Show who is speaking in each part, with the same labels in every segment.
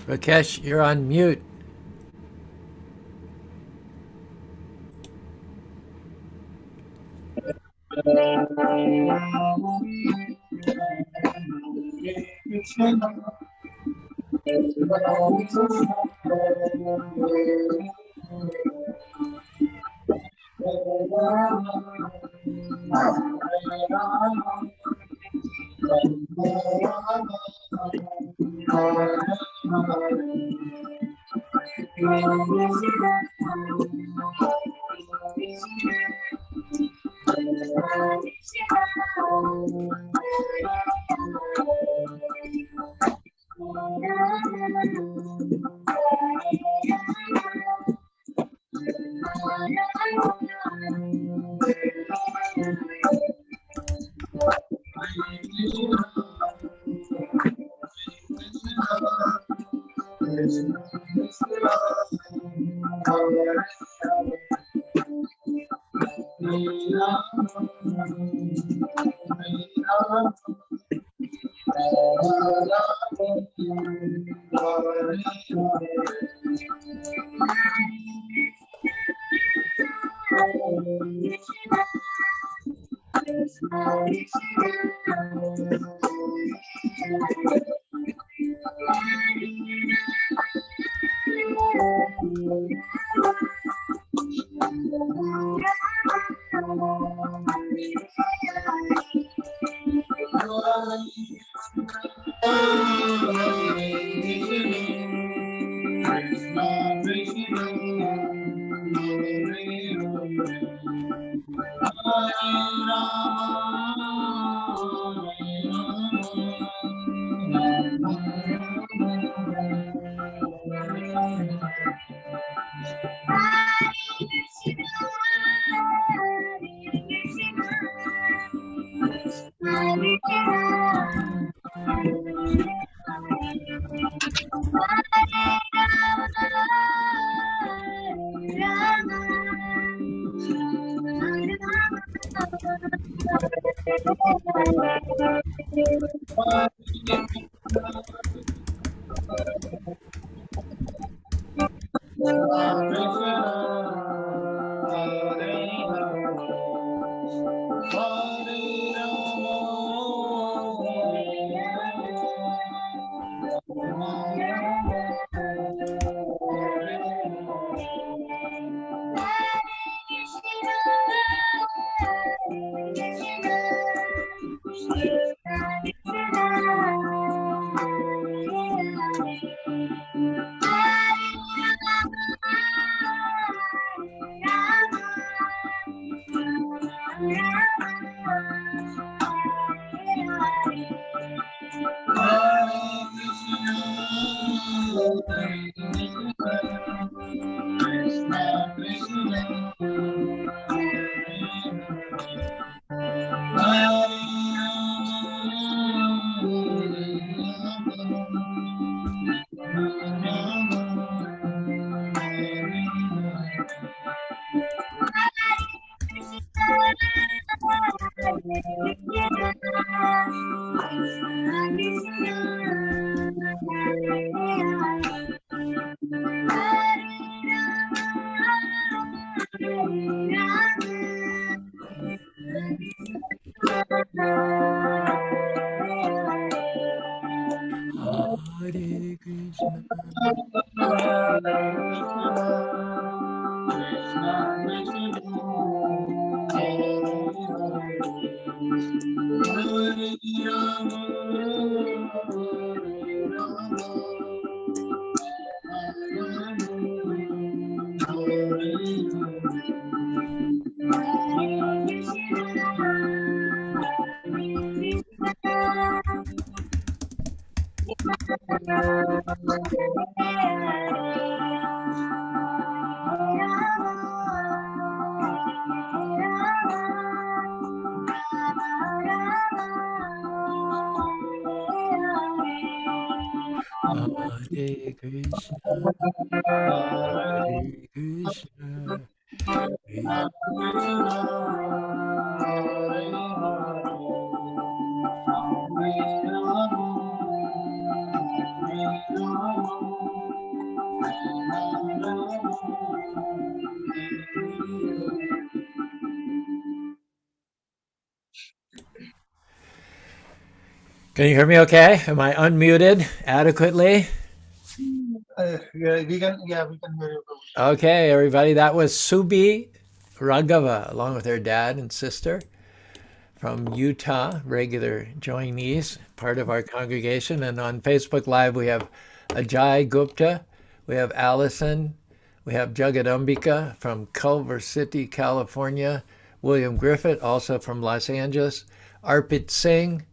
Speaker 1: Rakesh, you're on mute. Hare Krishna. Hare Krishna, Hare Krishna, Krishna Can you hear me okay? Am I unmuted adequately?
Speaker 2: We can hear you, Prabhuji.
Speaker 1: Okay, everybody, that was Subi Raghava, along with her dad and sister from Utah, regular joinees, part of our congregation. And on Facebook Live, we have Ajay Gupta, we have Allison, we have Jagadambika from Culver City, California, William Griffith, also from Los Angeles, Arpit Singh.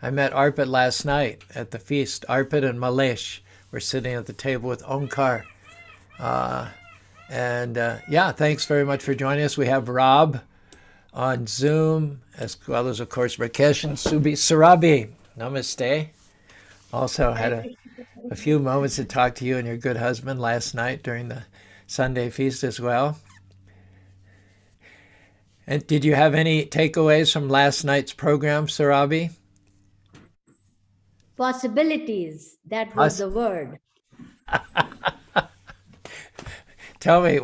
Speaker 1: I met Arpit last night at the feast. Arpit and Malesh were sitting at the table with Omkar. Yeah, thanks very much for joining us. We have Rob on Zoom, as well as, of course, Rakesh and Subi Sarabi. Namaste. Also had
Speaker 3: Hare
Speaker 1: a
Speaker 3: Krishna.
Speaker 1: few moments to talk to you and your good husband last night during the Sunday feast as well. And did you have any takeaways from last night's program, Sarabi?
Speaker 3: Possibilities, that was
Speaker 1: Us?
Speaker 3: the word.
Speaker 1: Tell me,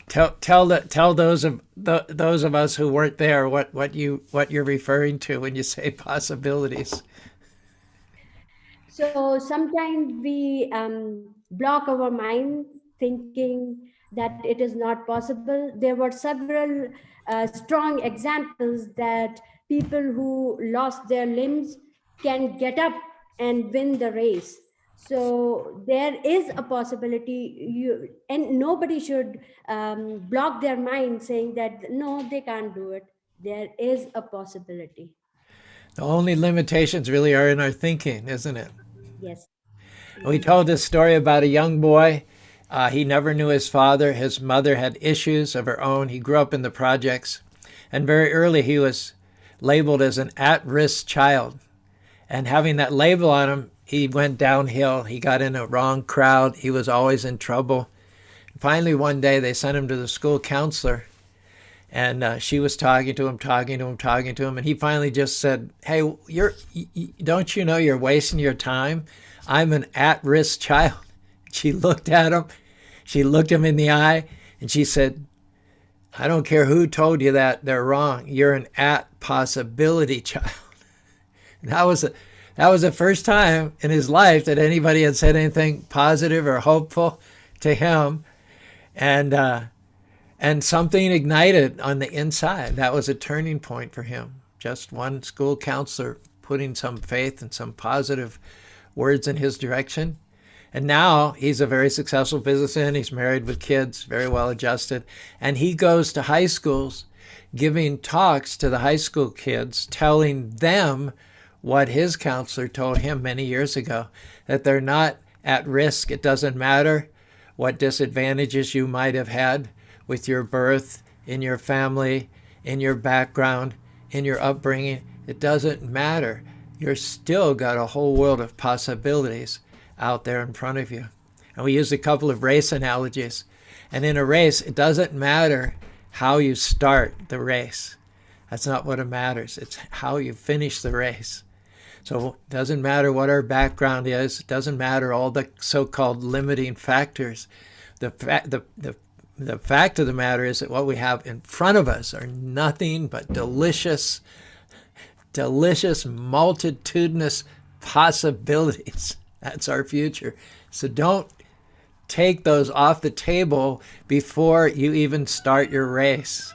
Speaker 1: tell those of us who weren't there what you're referring to when you say possibilities.
Speaker 3: So sometimes we block our minds thinking that it is not possible. There were several strong examples that people who lost their limbs can get up and win the race. So there is a possibility, and nobody should block their mind saying that no, they can't do it. There is a possibility.
Speaker 1: The only limitations really are in our thinking, isn't it?
Speaker 3: Yes.
Speaker 1: We
Speaker 3: Mm.
Speaker 1: told this story about a young boy. He never knew his father. His mother had issues of her own. He grew up in the projects. And very early, he was labeled as an at risk child. And having that label on him, he went downhill. He got in a wrong crowd. He was always in trouble. Finally, one day, they sent him to the school counselor. And she was talking to him, talking to him, talking to him. And he finally just said, "Hey, don't you know you're wasting your time? I'm an at risk child." She looked at him. She looked him in the eye and she said, "I don't care who told you that. They're wrong. You're an at possibility child." That was the first time in his life that anybody had said anything positive or hopeful to him. And and something ignited on the inside. That was a turning point for him. Just one school counselor putting some faith and some positive words in his direction. And now he's a very successful businessman. He's married with kids, very well adjusted. And he goes to high schools giving talks to the high school kids, telling them what his counselor told him many years ago, that they're not at risk. It doesn't matter what disadvantages you might have had with your birth, in your family, in your background, in your upbringing. It doesn't matter. You're still got a whole world of possibilities out there in front of you. And we used a couple of race analogies. And in a race, it doesn't matter how you start the race. That's not what it matters. It's how you finish the race. So it doesn't matter what our background is. It doesn't matter all the so-called limiting factors. The fact of the matter is that what we have in front of us are nothing but delicious, multitudinous possibilities. That's our future. So don't take those off the table before you even start your race.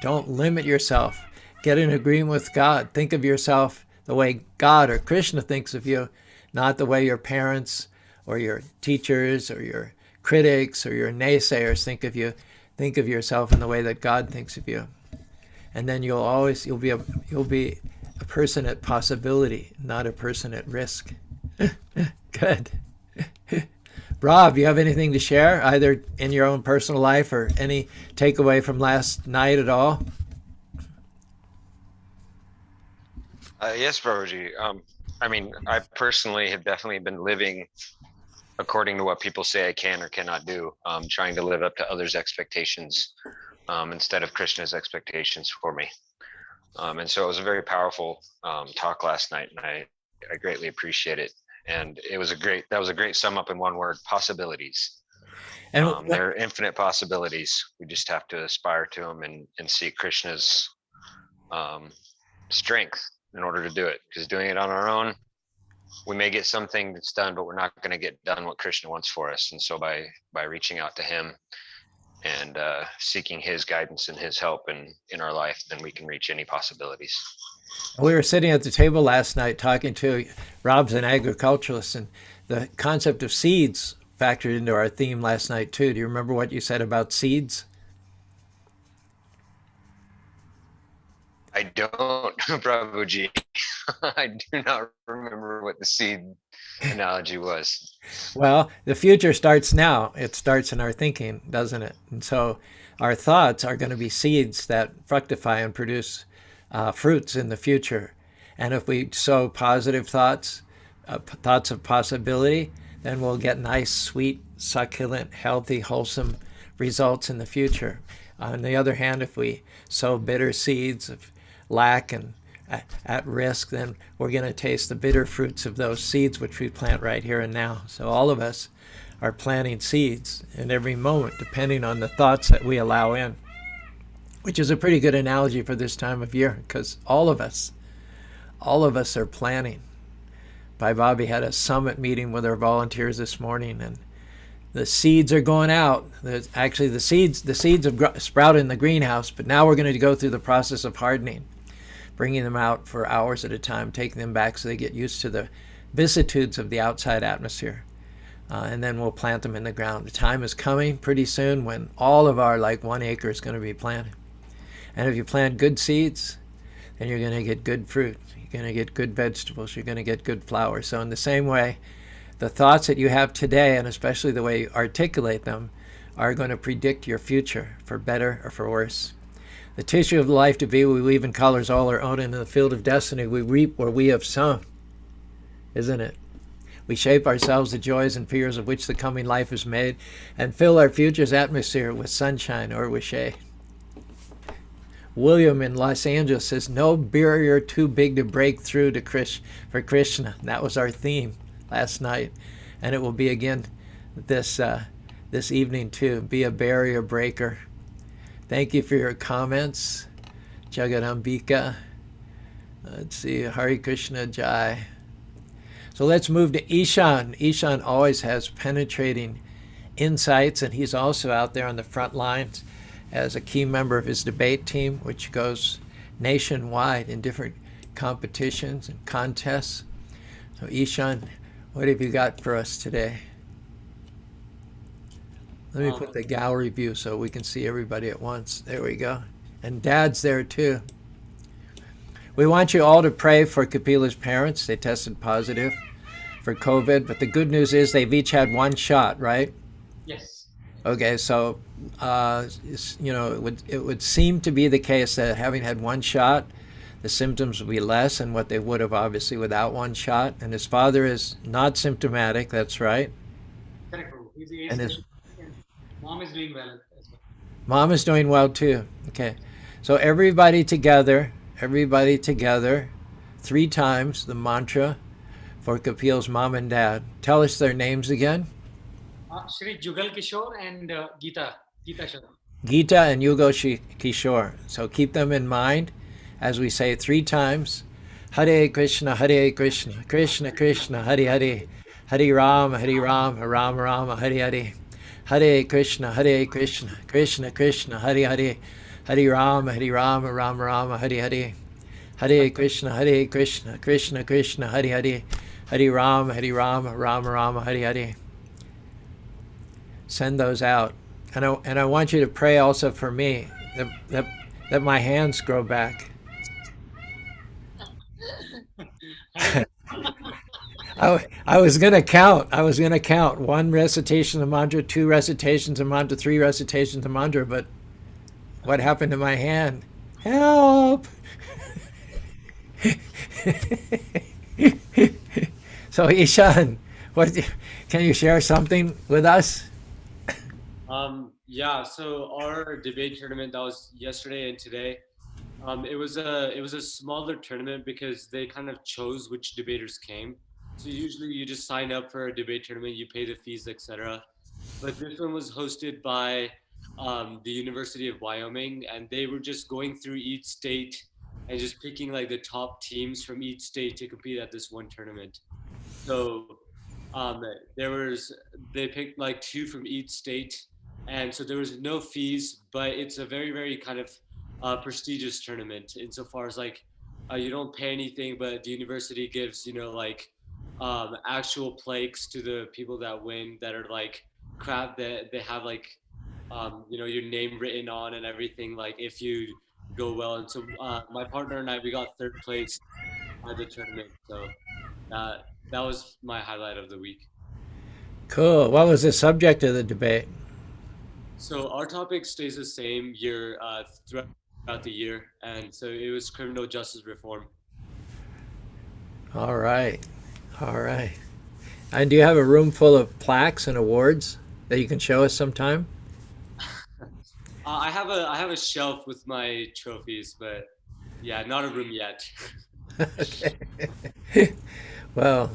Speaker 1: Don't limit yourself. Get in agreement with God. Think of yourself the way God or Krishna thinks of you, not the way your parents or your teachers or your critics or your naysayers think of you. Think of yourself in the way that God thinks of you. And then you'll be a person at possibility, not a person at risk. Good. Rob, you have anything to share, either in your own personal life or any takeaway from last night at all?
Speaker 4: Yes, Prabhuji. I mean, I personally have definitely been living according to what people say I can or cannot do, trying to live up to others' expectations instead of Krishna's expectations for me. And so it was a very powerful talk last night, and I greatly appreciate it. And that was a great sum up in one word: possibilities.
Speaker 1: And
Speaker 4: There are infinite possibilities. We just have to aspire to them and see Krishna's strength in order to do it, because doing it on our own, we may get something that's done, but we're not going to get done what Krishna wants for us. And so by reaching out to him and seeking his guidance and his help in our life, then we can reach any possibilities.
Speaker 1: We were sitting at the table last night talking to Rob's an agriculturalist, and the concept of seeds factored into our theme last night too. Do you remember what you said about seeds?
Speaker 4: I don't, Prabhuji. I do not remember what the seed analogy was.
Speaker 1: Well, the future starts now. It starts in our thinking, doesn't it? And so our thoughts are going to be seeds that fructify and produce fruits in the future. And if we sow positive thoughts, thoughts of possibility, then we'll get nice, sweet, succulent, healthy, wholesome results in the future. On the other hand, if we sow bitter seeds of lack and at risk, then we're going to taste the bitter fruits of those seeds which we plant right here and now. So all of us are planting seeds in every moment, depending on the thoughts that we allow in, which is a pretty good analogy for this time of year, because all of us are planting. Bhai Bobby had a summit meeting with our volunteers this morning, and the seeds are going out. Actually, the seeds have sprouted in the greenhouse, but now we're going to go through the process of hardening, bringing them out for hours at a time, taking them back so they get used to the vicissitudes of the outside atmosphere. And then we'll plant them in the ground. The time is coming pretty soon when all of our 1 acre is going to be planted. And if you plant good seeds, then you're going to get good fruit. You're going to get good vegetables. You're going to get good flowers. So in the same way, the thoughts that you have today, and especially the way you articulate them, are going to predict your future, for better or for worse. The tissue of life to be, we weave in colors all our own, and in the field of destiny we reap where we have sown, isn't it? We shape ourselves the joys and fears of which the coming life is made, and fill our future's atmosphere with sunshine or with shade. William in Los Angeles says, no barrier too big to break through for Krishna. That was our theme last night, and it will be again this evening too. Be a barrier breaker. Thank you for your comments, Jagadambika. Let's see, Hare Krishna Jai. So let's move to Ishan. Ishan always has penetrating insights, and he's also out there on the front lines as a key member of his debate team, which goes nationwide in different competitions and contests. So Ishan, what have you got for us today? Let me put the gallery view so we can see everybody at once. There we go. And Dad's there too. We want you all to pray for Kapila's parents. They tested positive for COVID, but the good news is they've each had 1 shot, right?
Speaker 2: Yes.
Speaker 1: Okay, so it would seem to be the case that having had 1 shot, the symptoms will be less than what they would have obviously without 1 shot. And his father is not symptomatic. That's right.
Speaker 2: Correct. He's
Speaker 1: And his
Speaker 2: mom is doing well as well.
Speaker 1: mom is doing well too. Okay, so everybody together, 3 times the mantra for Kapil's mom and dad. Tell us their names again.
Speaker 2: Shri Jugal Kishore and Gita Shah.
Speaker 1: Gita and Yugo Kishore. So keep them in mind as we say 3 times. Hare Krishna, Krishna Krishna, Hare Hare, Hare Rama, Rama Rama, Hare Hare. Hare Krishna, Krishna Krishna, Hare Hare, Hare Rama, Rama Rama, Hare Hare. Hare Krishna, Krishna Krishna, Hare Hare, Hare Rama, Rama Rama, Hare Hare. Send those out. And I want you to pray also for me, that my hands grow back. I was going to count 1 recitation of mantra, 2 recitations of mantra, 3 recitations of mantra, but what happened to my hand? Help! So Ishan, can you share something with us?
Speaker 5: Yeah, so our debate tournament that was yesterday and today, it was a smaller tournament because they kind of chose which debaters came. So usually you just sign up for a debate tournament, you pay the fees, etc. But this one was hosted by the University of Wyoming, and they were just going through each state and just picking like the top teams from each state to compete at this one tournament. So they picked like 2 from each state, and so there was no fees, but it's a very, very kind of prestigious tournament insofar as like you don't pay anything, but the university gives, you know, like actual plaques to the people that win, that are like crap, that they have like you know, your name written on and everything, like if you go well. And so my partner and I, we got 3rd place at the tournament. So that was my highlight of the week.
Speaker 1: Cool. What was the subject of the debate?
Speaker 5: So our topic stays the same year throughout the year, and so it was criminal justice reform.
Speaker 1: All right. All right. And do you have a room full of plaques and awards that you can show us sometime?
Speaker 5: I have a shelf with my trophies, but yeah, not a room yet.
Speaker 1: Okay. Well,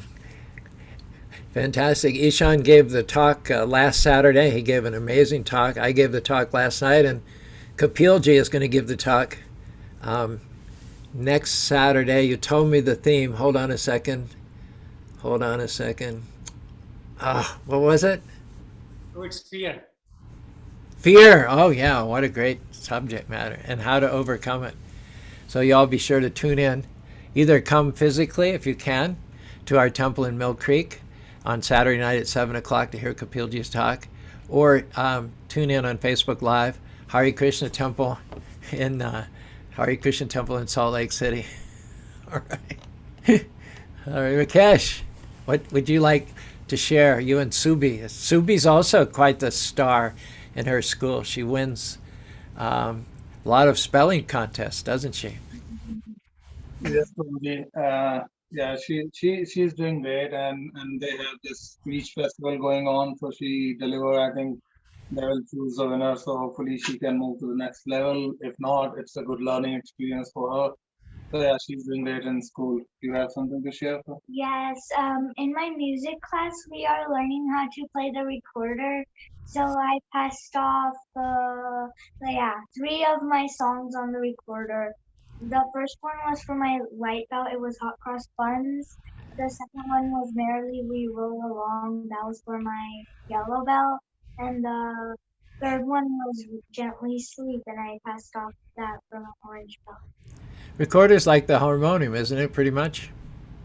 Speaker 1: fantastic. Ishan gave the talk last Saturday. He gave an amazing talk. I gave the talk last night, and Kapilji is going to give the talk next Saturday. You told me the theme. Hold on a second. Hold on a second. What was it?
Speaker 2: So it's fear.
Speaker 1: Fear. Oh, yeah. What a great subject matter, and how to overcome it. So you all be sure to tune in. Either come physically, if you can, to our temple in Mill Creek on Saturday night at 7 o'clock to hear Kapilji's talk, or tune in on Facebook Live, Hare Krishna Temple in Salt Lake City. All right. All right, Rakesh, what would you like to share? You and Subi. Subi's also quite the star in her school. She wins a lot of spelling contests, doesn't she?
Speaker 6: Yes, Prabhuji. Yeah, she's doing great, and they have this speech festival going on. So she deliver. I think they will choose the winner. So hopefully she can move to the next level. If not, it's a good learning experience for her. So yeah, she's doing great in school. Do you have something to share?
Speaker 7: Yes, in my music class, we are learning how to play the recorder. So I passed off yeah, 3 of my songs on the recorder. The first one was for my white belt. It was Hot Cross Buns. The second one was Merrily We Roll Along. That was for my yellow belt. And the third one was Gently Sleep, and I passed off that for my orange belt.
Speaker 1: Recorder's like the harmonium, isn't it, pretty much?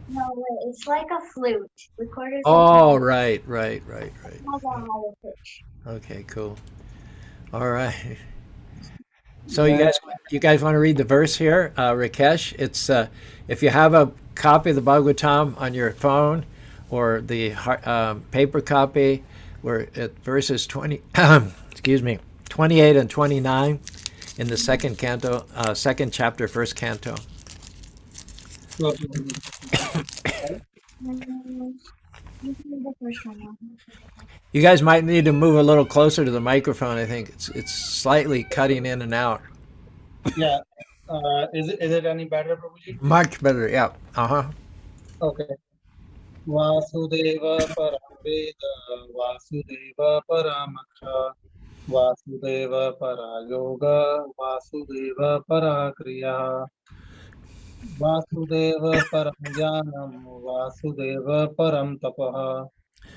Speaker 7: No, wait, it's like a flute. Recorder's
Speaker 1: Oh,
Speaker 7: like
Speaker 1: right.
Speaker 7: a hollow pitch.
Speaker 1: Okay, cool. All right. So you guys want to read the verse here, Rakesh? It's if you have a copy of the Bhagavatam on your phone or the paper copy, we're at verses 20, excuse me, 28 and 29 in the second canto, second chapter, first canto.
Speaker 6: Sure.
Speaker 7: You can read the first one.
Speaker 1: You guys might need to move a little closer to the microphone. I think it's slightly cutting in and out.
Speaker 6: Yeah. Is it any better, Prabhuji?
Speaker 1: Much better, yeah.
Speaker 6: Okay. Vasudeva Paramveda, Vasudeva Paramaksha, Vasudeva Parayoga, Vasudeva Parakriya, Vasudeva Paramjanam, Vasudeva Param Tapaha,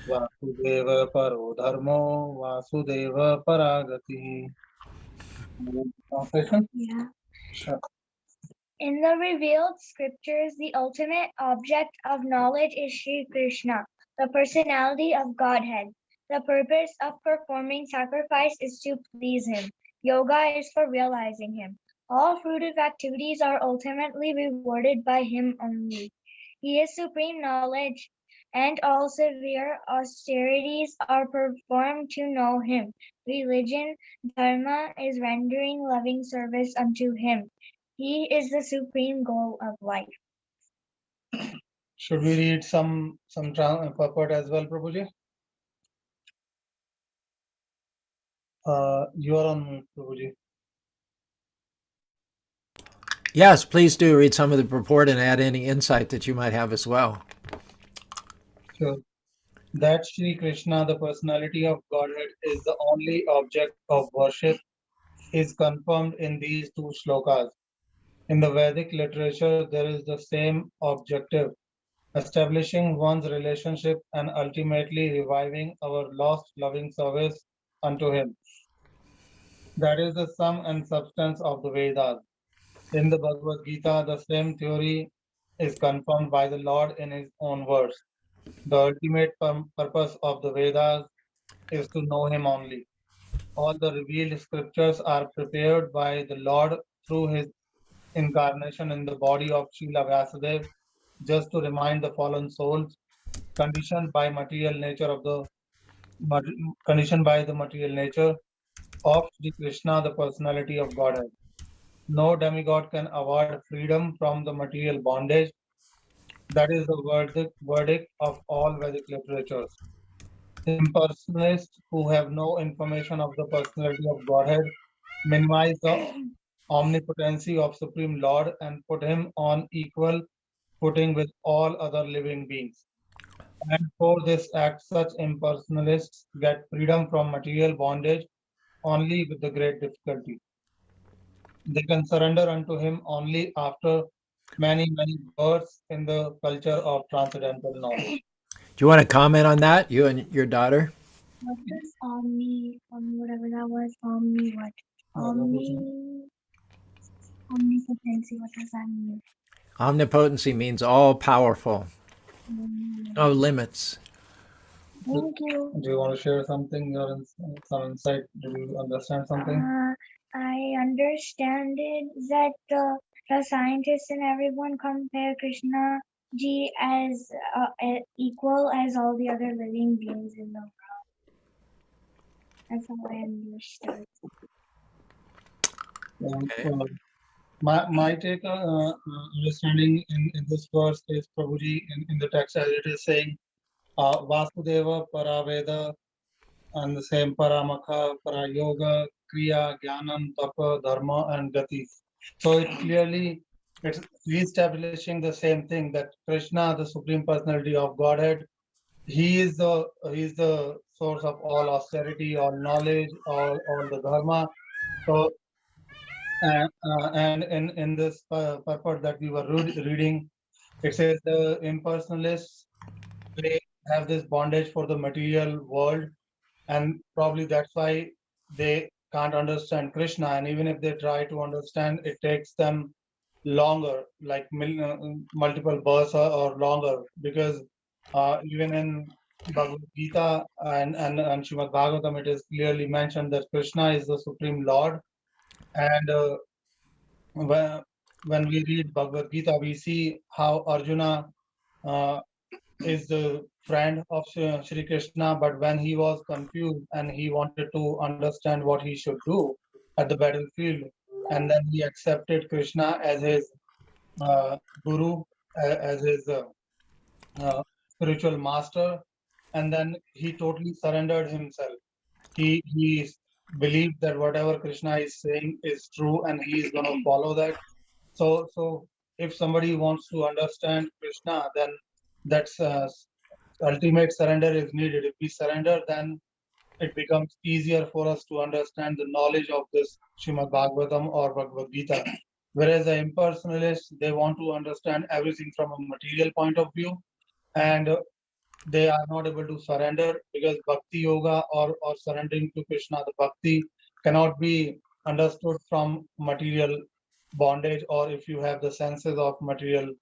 Speaker 6: Vasudeva Paro Dharmo, Vasudeva Paragati. Translation?
Speaker 7: Yeah.
Speaker 6: Sure.
Speaker 7: In the revealed scriptures, the ultimate object of knowledge is Sri Krishna, the personality of Godhead. The purpose of performing sacrifice is to please him. Yoga is for realizing him. All fruitive activities are ultimately rewarded by him only. He is supreme knowledge, and all severe austerities are performed to know him. Religion, dharma, is rendering loving service unto him. He is the supreme goal of life.
Speaker 6: Should we read some purport as well, Prabhuji? You are on mute, Prabhuji.
Speaker 1: Yes, please do read some of the purport and add any insight that you might have as well.
Speaker 6: Sure. That Sri Krishna, the personality of Godhead, is the only object of worship is confirmed in these 2 shlokas. In the Vedic literature, there is the same objective, establishing one's relationship and ultimately reviving our lost loving service unto Him. That is the sum and substance of the Vedas. In the Bhagavad-Gita, the same theory is confirmed by the Lord in His own words. The ultimate purpose of the Vedas is to know Him only. All the revealed scriptures are prepared by the Lord through His incarnation in the body of Srila Vyasadeva, just to remind the fallen souls conditioned by material nature conditioned by the material nature of Sri Krishna, the personality of Godhead. No demigod can award freedom from the material bondage. That is the verdict of all Vedic literatures. Impersonalists who have no information of the personality of Godhead minimize the omnipotency of Supreme Lord and put Him on equal footing with all other living beings. And for this act, such impersonalists get freedom from material bondage only with the great difficulty. They can surrender unto Him only after many, many births in the culture of transcendental knowledge.
Speaker 1: Do you want to comment on that, you and your daughter?
Speaker 7: What does whatever that was, what? Omnipotency, what does that mean?
Speaker 1: Omnipotency means all powerful, no limits.
Speaker 7: Thank you.
Speaker 6: Do you want to share something, some insight? Do you understand something?
Speaker 7: I understand it that the scientists and everyone compare Krishna ji as equal as all the other living beings in the world. That's how I understood.
Speaker 1: Okay.
Speaker 6: My take understanding in this verse is Prabhuji in the text as it is saying Vasudeva Paraveda and the same Paramakha, Parayoga, Kriya, Jnanam, Tapa, Dharma and Gati. So it clearly it's re-establishing the same thing that Krishna, the Supreme Personality of Godhead, he is the source of all austerity, all knowledge, all the dharma. So and in this purport that we were reading, it says the impersonalists, they have this bondage for the material world, and probably that's why they can't understand Krishna. And even if they try to understand, it takes them longer, like multiple births or longer, because even in Bhagavad-Gita and Srimad Bhagavatam, it is clearly mentioned that Krishna is the Supreme Lord. And when we read Bhagavad-Gita, we see how Arjuna is the friend of Sri Krishna, but when he was confused and he wanted to understand what he should do at the battlefield, and then he accepted Krishna as his guru, as his spiritual master, and then he totally surrendered himself. He believed that whatever Krishna is saying is true, and he is going to follow that. So if somebody wants to understand Krishna, then that's ultimate surrender is needed. If we surrender, then it becomes easier for us to understand the knowledge of this Srimad Bhagavatam or Bhagavad Gita. Whereas the impersonalists, they want to understand everything from a material point of view, and they are not able to surrender because bhakti yoga or surrendering to Krishna, the bhakti cannot be understood from material bondage, or if you have the senses of material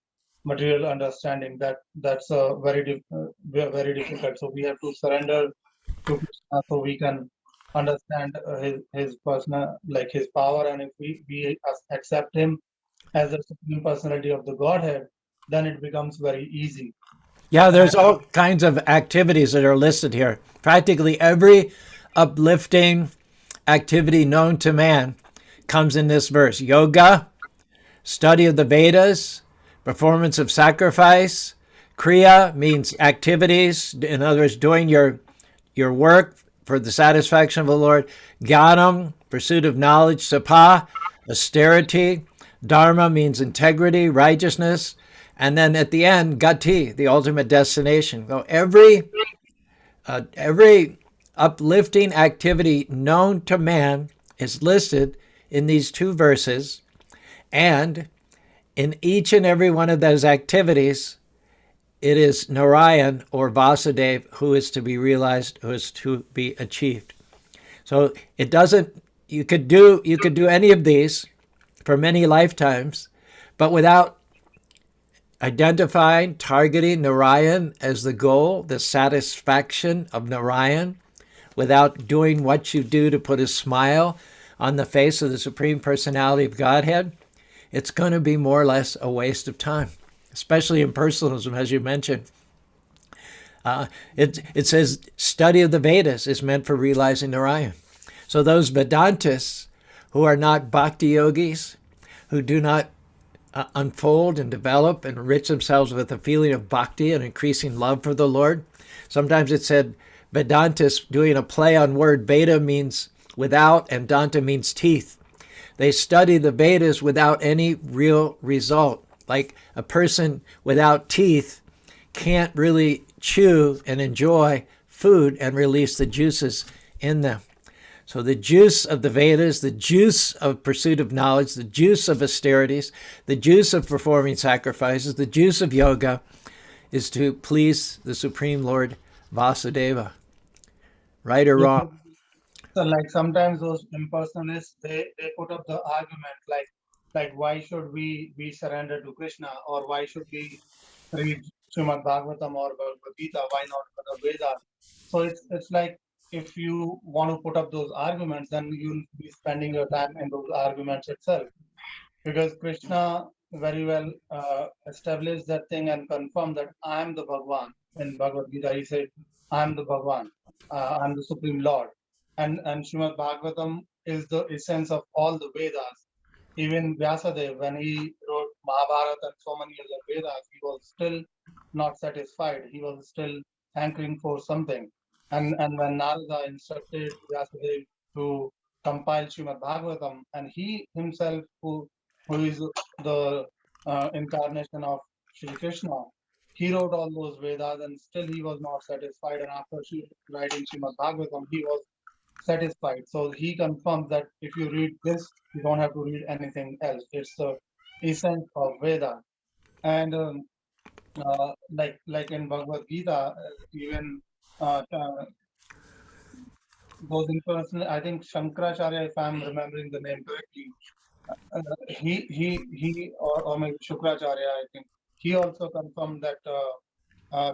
Speaker 6: understanding, that's very difficult. So we have to surrender to Krishna so we can understand his personal, like his power, and if we accept him as the Supreme Personality of the Godhead, then it becomes very easy.
Speaker 1: Yeah, there's all kinds of activities that are listed here. Practically every uplifting activity known to man comes in this verse. Yoga, study of the Vedas, performance of sacrifice. Kriya means activities, in other words, doing your work for the satisfaction of the Lord. Jnanam, pursuit of knowledge. Sapa, austerity. Dharma means integrity, righteousness. And then at the end, Gati, the ultimate destination. So every uplifting activity known to man is listed in these two verses. And in each and every one of those activities, it is Narayan or Vyasadeva who is to be realized, who is to be achieved. So it doesn't, you could do any of these for many lifetimes, but without identifying, targeting Narayan as the goal, the satisfaction of Narayan, without doing what you do to put a smile on the face of the Supreme Personality of Godhead, it's going to be more or less a waste of time, especially in personalism, as you mentioned. It says study of the Vedas is meant for realizing Narayan. So those Vedantists who are not bhakti yogis, who do not unfold and develop and enrich themselves with a feeling of bhakti and increasing love for the Lord. Sometimes it said Vedantists, doing a play on word, Veda means without and Danta means teeth. They study the Vedas without any real result. Like a person without teeth can't really chew and enjoy food and release the juices in them. So the juice of the Vedas, the juice of pursuit of knowledge, the juice of austerities, the juice of performing sacrifices, the juice of yoga is to please the Supreme Lord Vyasadeva. Right or wrong?
Speaker 6: So like sometimes those impersonalists, they put up the argument like why should we surrender to Krishna, or why should we read Srimad Bhagavatam or Bhagavad-Gita, why not the Vedas? So it's like if you want to put up those arguments, then you'll be spending your time in those arguments itself. Because Krishna very well established that thing and confirmed that I am the Bhagwan. In Bhagavad Gita, he said, I am the Bhagwan, I am the Supreme Lord. And Srimad Bhagavatam is the essence of all the Vedas. Even Vyasadeva, when he wrote Mahabharata and so many other Vedas, he was still not satisfied. He was still hankering for something. And when Narada instructed Vyasadeva to compile Srimad Bhagavatam, and he himself, who is the incarnation of Sri Krishna, he wrote all those Vedas, and still he was not satisfied. And after writing Srimad Bhagavatam, he was satisfied. So he confirms that if you read this, you don't have to read anything else. It's the essence of Veda. And like in Bhagavad Gita, even those influences, I think Shankaracharya, if I'm remembering the name correctly, or maybe Shukracharya, I think he also confirmed that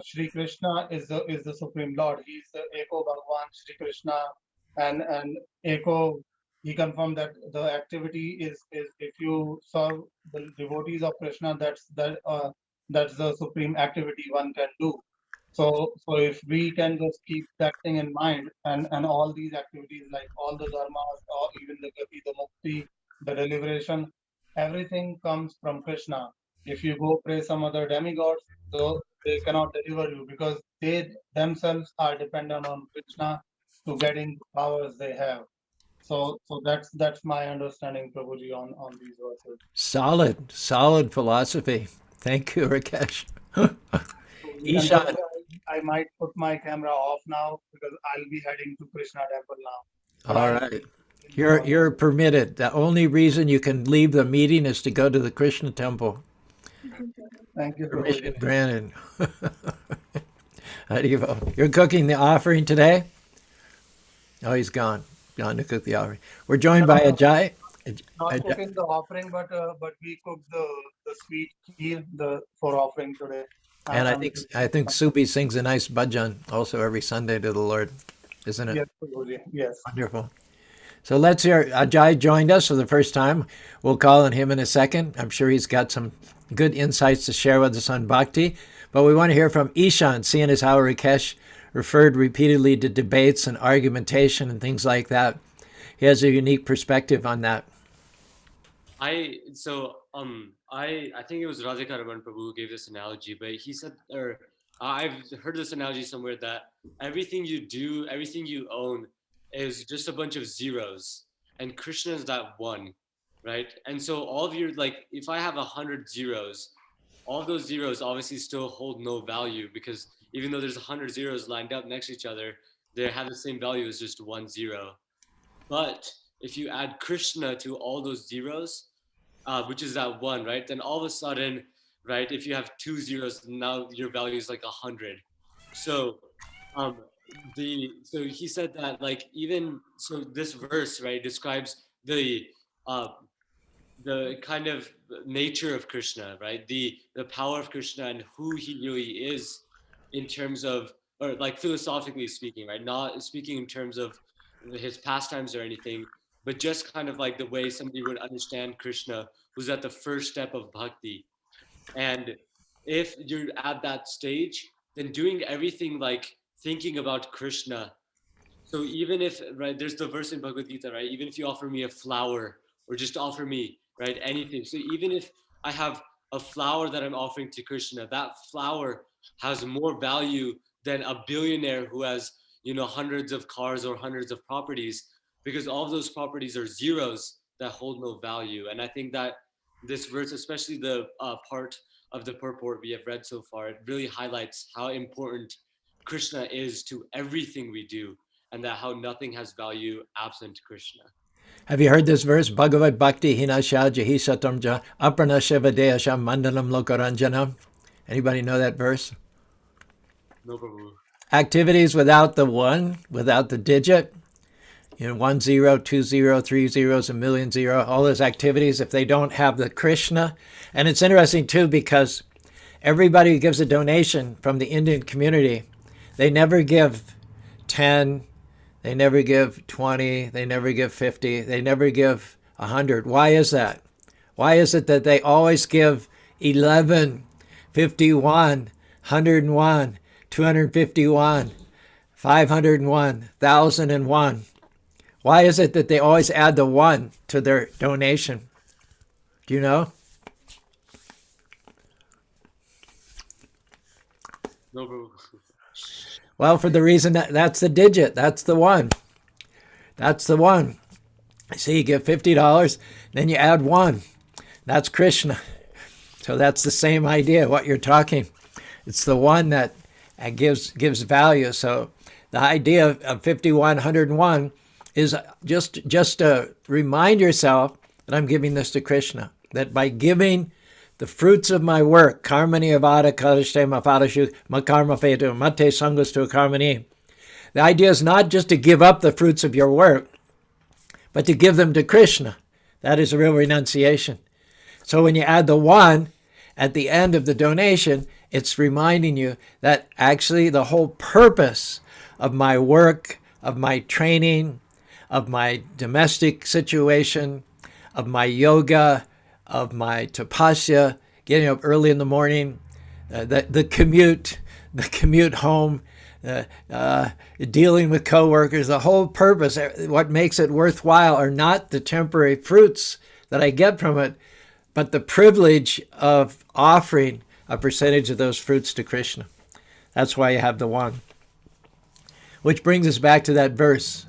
Speaker 6: Sri Krishna is the Supreme Lord. He is the Eko Bhagwan Sri Krishna, and Eko. He confirmed that the activity is if you serve the devotees of Krishna, that's the supreme activity one can do. So if we can just keep that thing in mind, and all these activities, like all the dharmas, or even the gati, the mukti, the deliberation, everything comes from Krishna. If you go pray some other demigods, so they cannot deliver you, because they themselves are dependent on Krishna to getting the powers they have. So that's my understanding, Prabhuji, on these verses.
Speaker 1: Solid philosophy. Thank you, Rakesh.
Speaker 6: And
Speaker 1: Ishan.
Speaker 6: Prabhuji, I might put my camera off now because I'll be heading to Krishna temple now. But
Speaker 1: All right. You're permitted. The only reason you can leave the meeting is to go to the Krishna temple.
Speaker 6: Thank you,
Speaker 1: Permission
Speaker 6: Prabhuji.
Speaker 1: granted. Haribo. You're cooking the offering today? Oh, he's gone. Gone to cook the offering. We're joined by Ajay.
Speaker 6: Not cooking the offering, but we cooked the sweet kheer for offering today.
Speaker 1: And I think Subi sings a nice bhajan also every Sunday to the Lord, isn't it?
Speaker 6: Yes, Prabhuji. Yes.
Speaker 1: Wonderful. So let's hear. Ajay joined us for the first time. We'll call on him in a second. I'm sure he's got some good insights to share with us on bhakti. But we want to hear from Ishan, seeing as how Rakesh referred repeatedly to debates and argumentation and things like that. He has a unique perspective on that.
Speaker 5: I think it was Radhika Raman Prabhu who gave this analogy, but he said, or I've heard this analogy somewhere, that everything you do, everything you own is just a bunch of zeros, and Krishna is that one, right? And so all of your, like, if I have 100 zeros, all of those zeros obviously still hold no value, because even though there's 100 zeros lined up next to each other, they have the same value as just 1 zero. But if you add Krishna to all those zeros, which is that one, right? Then all of a sudden, right, if you have 2 zeros, now your value is like 100. So um so he said that, like, even so this verse, right, describes uh the kind of nature of Krishna, right? The power of Krishna and who he really is in terms of, or like philosophically speaking, right? Not speaking in terms of his pastimes or anything, but just kind of like the way somebody would understand Krishna, who's at the first step of bhakti. And if you're at that stage, then doing everything like thinking about Krishna. So even if, right, there's the verse in Bhagavad-Gita, right? Even if you offer me a flower or just offer me, right, anything. So even if I have a flower that I'm offering to Krishna, that flower has more value than a billionaire who has, hundreds of cars or hundreds of properties, because all of those properties are zeros that hold no value. And I think that this verse, especially the part of the purport we have read so far, it really highlights how important Krishna is to everything we do, and that how nothing has value absent Krishna.
Speaker 1: Have you heard this verse? Bhagavad Bhakti Hinasya Jahi Satamja Aparna Shiva Deyasha Mandalam Lokaranjanam. Anybody know that verse?
Speaker 5: No, Prabhu.
Speaker 1: Activities without the one, without the digit, 1 0, 2 0, 3 zeros, a million zero, all those activities, if they don't have the Krishna. And it's interesting too, because everybody who gives a donation from the Indian community, they never give 10, they never give 20, they never give 50, they never give 100. Why is that? Why is it that they always give 11, 51, 101, 251, 501, 1001? Why is it that they always add the 1 to their donation? Do you know?
Speaker 5: No, Prabhu.
Speaker 1: Well, for the reason that that's the digit. That's the 1. That's the 1. See, you give $50, then you add 1. That's Krishna. So that's the same idea, what you're talking. It's the 1 that gives value. So the idea of 51, 101 is just to remind yourself that I'm giving this to Krishna. That by giving the fruits of my work, karmani avada kadashte mafadashu makarma fetu mate sangustu karmani. The idea is not just to give up the fruits of your work, but to give them to Krishna. That is a real renunciation. So when you add the 1 at the end of the donation, it's reminding you that actually the whole purpose of my work, of my training, of my domestic situation, of my yoga, of my tapasya, getting up early in the morning, the commute home, dealing with coworkers, the whole purpose, what makes it worthwhile are not the temporary fruits that I get from it, but the privilege of offering a percentage of those fruits to Krishna. That's why you have the 1. Which brings us back to that verse.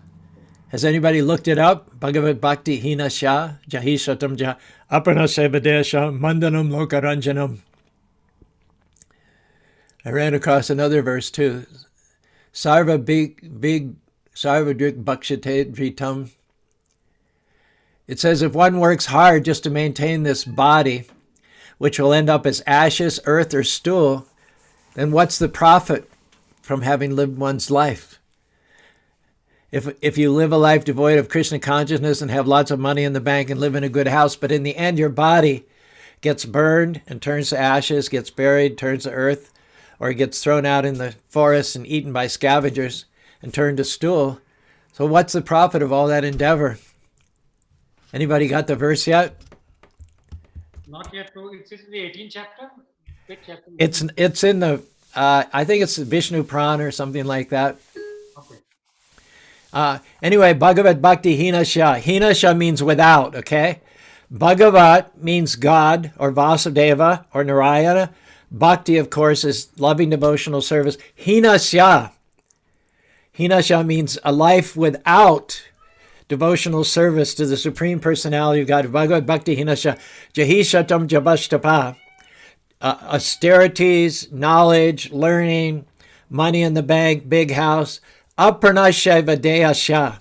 Speaker 1: Has anybody looked it up? Bhagavad Bhakti Hinasya Jahi Satamja Aparna Sevadesha Mandanam Lokaranjanam. I ran across another verse too. Sarva big Sarvadrik Bhakshate Vritam. It says, if one works hard just to maintain this body, which will end up as ashes, earth, or stool, then what's the profit from having lived one's life? If you live a life devoid of Krishna consciousness and have lots of money in the bank and live in a good house, but in the end your body gets burned and turns to ashes, gets buried, turns to earth, or gets thrown out in the forest and eaten by scavengers and turned to stool. So what's the profit of all that endeavor? Anybody got the verse yet?
Speaker 2: Not yet. It's in the 18th chapter. Which chapter?
Speaker 1: It's in the I think it's Vishnu Puran or something like that.
Speaker 2: Okay.
Speaker 1: Anyway, Bhagavad Bhakti Hinasya. Hinasya means without, okay? Bhagavat means God or Vyasadeva or Narayana. Bhakti, of course, is loving devotional service. Hinasya. Hinasya means a life without devotional service to the Supreme Personality of God. Bhagavad Bhakti Hinasya. Jahi Shatam Jabashtapa. Austerities, knowledge, learning, money in the bank, big house. Aparnashaiva Deyasha.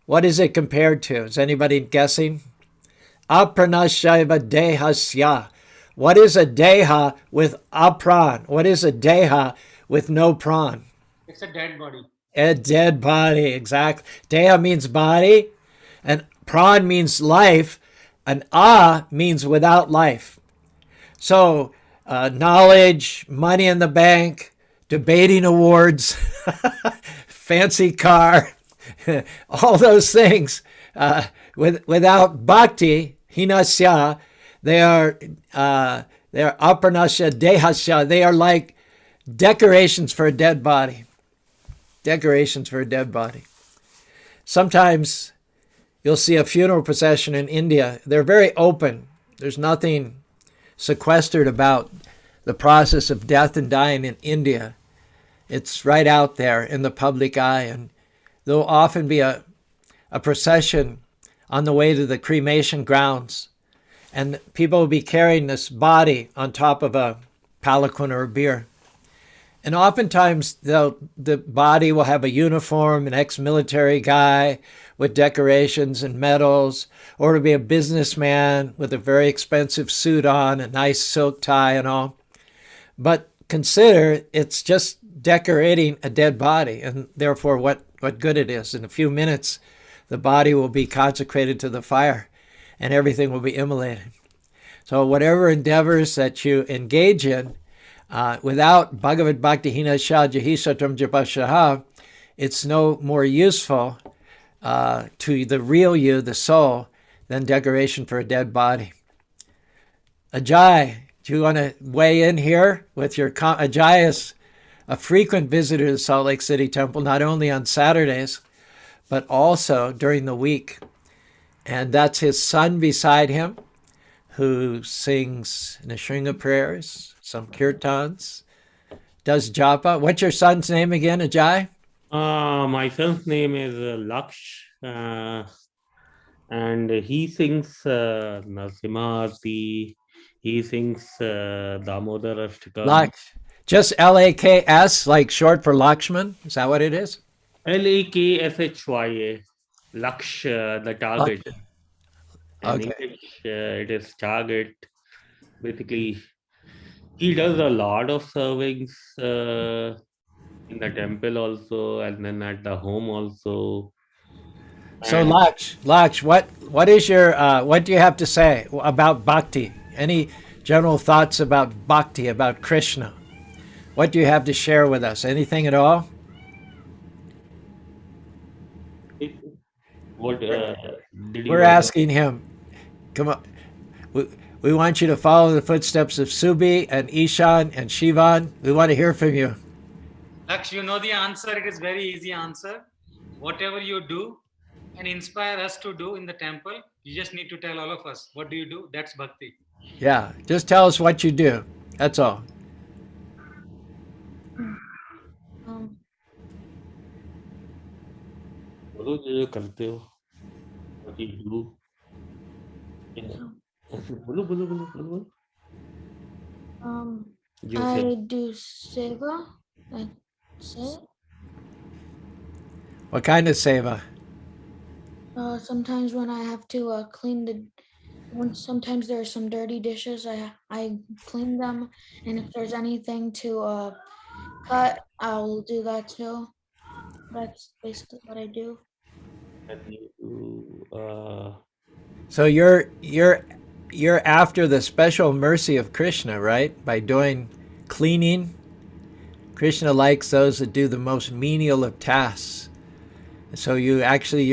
Speaker 1: What is it compared to? Is anybody guessing? Apranashaiva dehasya. What is a deha with apran? What is a deha with no pran?
Speaker 2: It's a dead body.
Speaker 1: A dead body, exactly. Deha means body, and pran means life, and a means without life. So, knowledge, money in the bank, debating awards, fancy car, all those things, without bhakti, hinasya, they are aparnasya, dehasya. They are like decorations for a dead body. Decorations for a dead body. Sometimes you'll see a funeral procession in India. They're very open. There's nothing sequestered about the process of death and dying in India. It's right out there in the public eye, and there'll often be a procession on the way to the cremation grounds, and people will be carrying this body on top of a palanquin or a bier. And oftentimes the body will have a uniform, an ex-military guy with decorations and medals, or it'll be a businessman with a very expensive suit on, a nice silk tie and all. But consider it's just decorating a dead body, and therefore what good it is. In a few minutes, the body will be consecrated to the fire and everything will be immolated. So whatever endeavors that you engage in, without Bhagavad Bhakti Hina Shah Jahisatam Japashaha, it's no more useful to the real you, the soul, than decoration for a dead body. Ajay, do you want to weigh in here with your Ajay is a frequent visitor to the Salt Lake City Temple, not only on Saturdays, but also during the week. And that's his son beside him, who sings Nishringa prayers, some kirtans, does japa. What's your son's name again, Ajay?
Speaker 8: My son's name is Laksh, and he sings Narasimha. He sings Damodar Ashtakam.
Speaker 1: Laksh. Just L-A-K-S, like short for Lakshman? Is that what it is?
Speaker 8: Lakshy, Laksh, the target.
Speaker 1: Okay.
Speaker 8: In English, it is target. Basically, he does a lot of servings in the temple also, and then at the home also.
Speaker 1: So Laksh, what is your what do you have to say about bhakti? Any general thoughts about bhakti, about Krishna? What do you have to share with us? Anything at all?
Speaker 8: What did
Speaker 1: We're asking him. Come on. We want you to follow the footsteps of Subi and Ishan and Shivan. We want to hear from you.
Speaker 2: Laksh, you know the answer. It is very easy answer. Whatever you do and inspire us to do in the temple, you just need to tell all of us. What do you do? That's bhakti.
Speaker 1: Yeah, just tell us what you do. That's all.
Speaker 8: बोलो जो करते हो, what you do. बोलो बोलो बोलो बोलो.
Speaker 9: I do seva. That's it.
Speaker 1: What kind of seva?
Speaker 9: Sometimes when I have to sometimes there are some dirty dishes, I clean them, and if there's anything to cut, I'll do that too. That's basically what I do.
Speaker 1: So you're after the special mercy of Krishna, right? By doing cleaning. Krishna likes those that do the most menial of tasks. So you're actually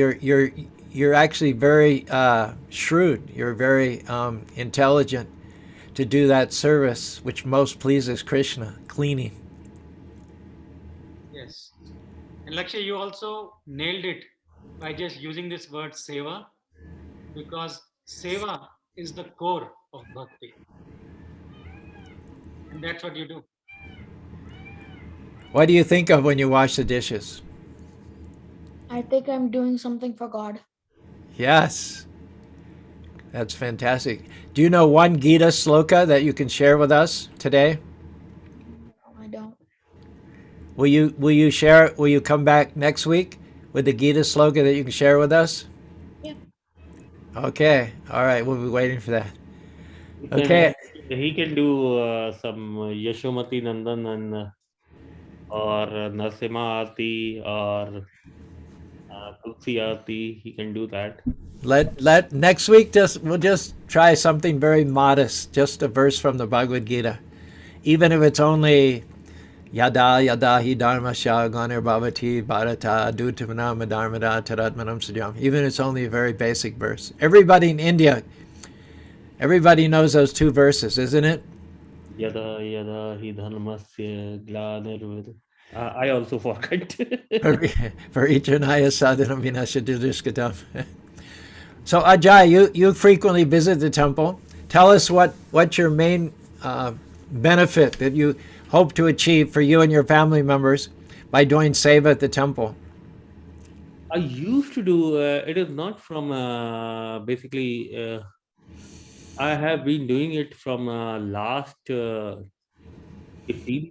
Speaker 1: very shrewd. You're very intelligent to do that service which most pleases Krishna, cleaning.
Speaker 2: Yes. And Lakshya, you also nailed it by just using this word seva, because seva is the core of bhakti. And that's what you do.
Speaker 1: What do you think of when you wash the dishes?
Speaker 9: I think I'm doing something for God.
Speaker 1: Yes. That's fantastic. Do you know one Gita sloka that you can share with us today?
Speaker 9: No, I don't.
Speaker 1: Will you come back next week with the Gita sloka that you can share with us?
Speaker 9: Yeah.
Speaker 1: Okay. All right. We'll be waiting for that.
Speaker 8: He
Speaker 1: Okay.
Speaker 8: he can do some Yashomati Nandan and or Narsimha Aarti or Tulsi Aarti. He can do that.
Speaker 1: Let next week we'll just try something very modest, just a verse from the Bhagavad Gita, even if it's only Yada yada hi dharmasya ganer bhavati bharata dutamana madharmada taratmanam sadyam. Even if it's only a very basic verse. Everybody in India, everybody knows those two verses, isn't it?
Speaker 8: Yada yada hi dharmasya glanirvid. I also forgot.
Speaker 1: For ichanaya sadhanam vinashadidishkatam. So Ajay, you frequently visit the temple. Tell us what's your main benefit that you hope to achieve for you and your family members by doing seva at the temple.
Speaker 8: I used to do it is not from basically I have been doing it from last 15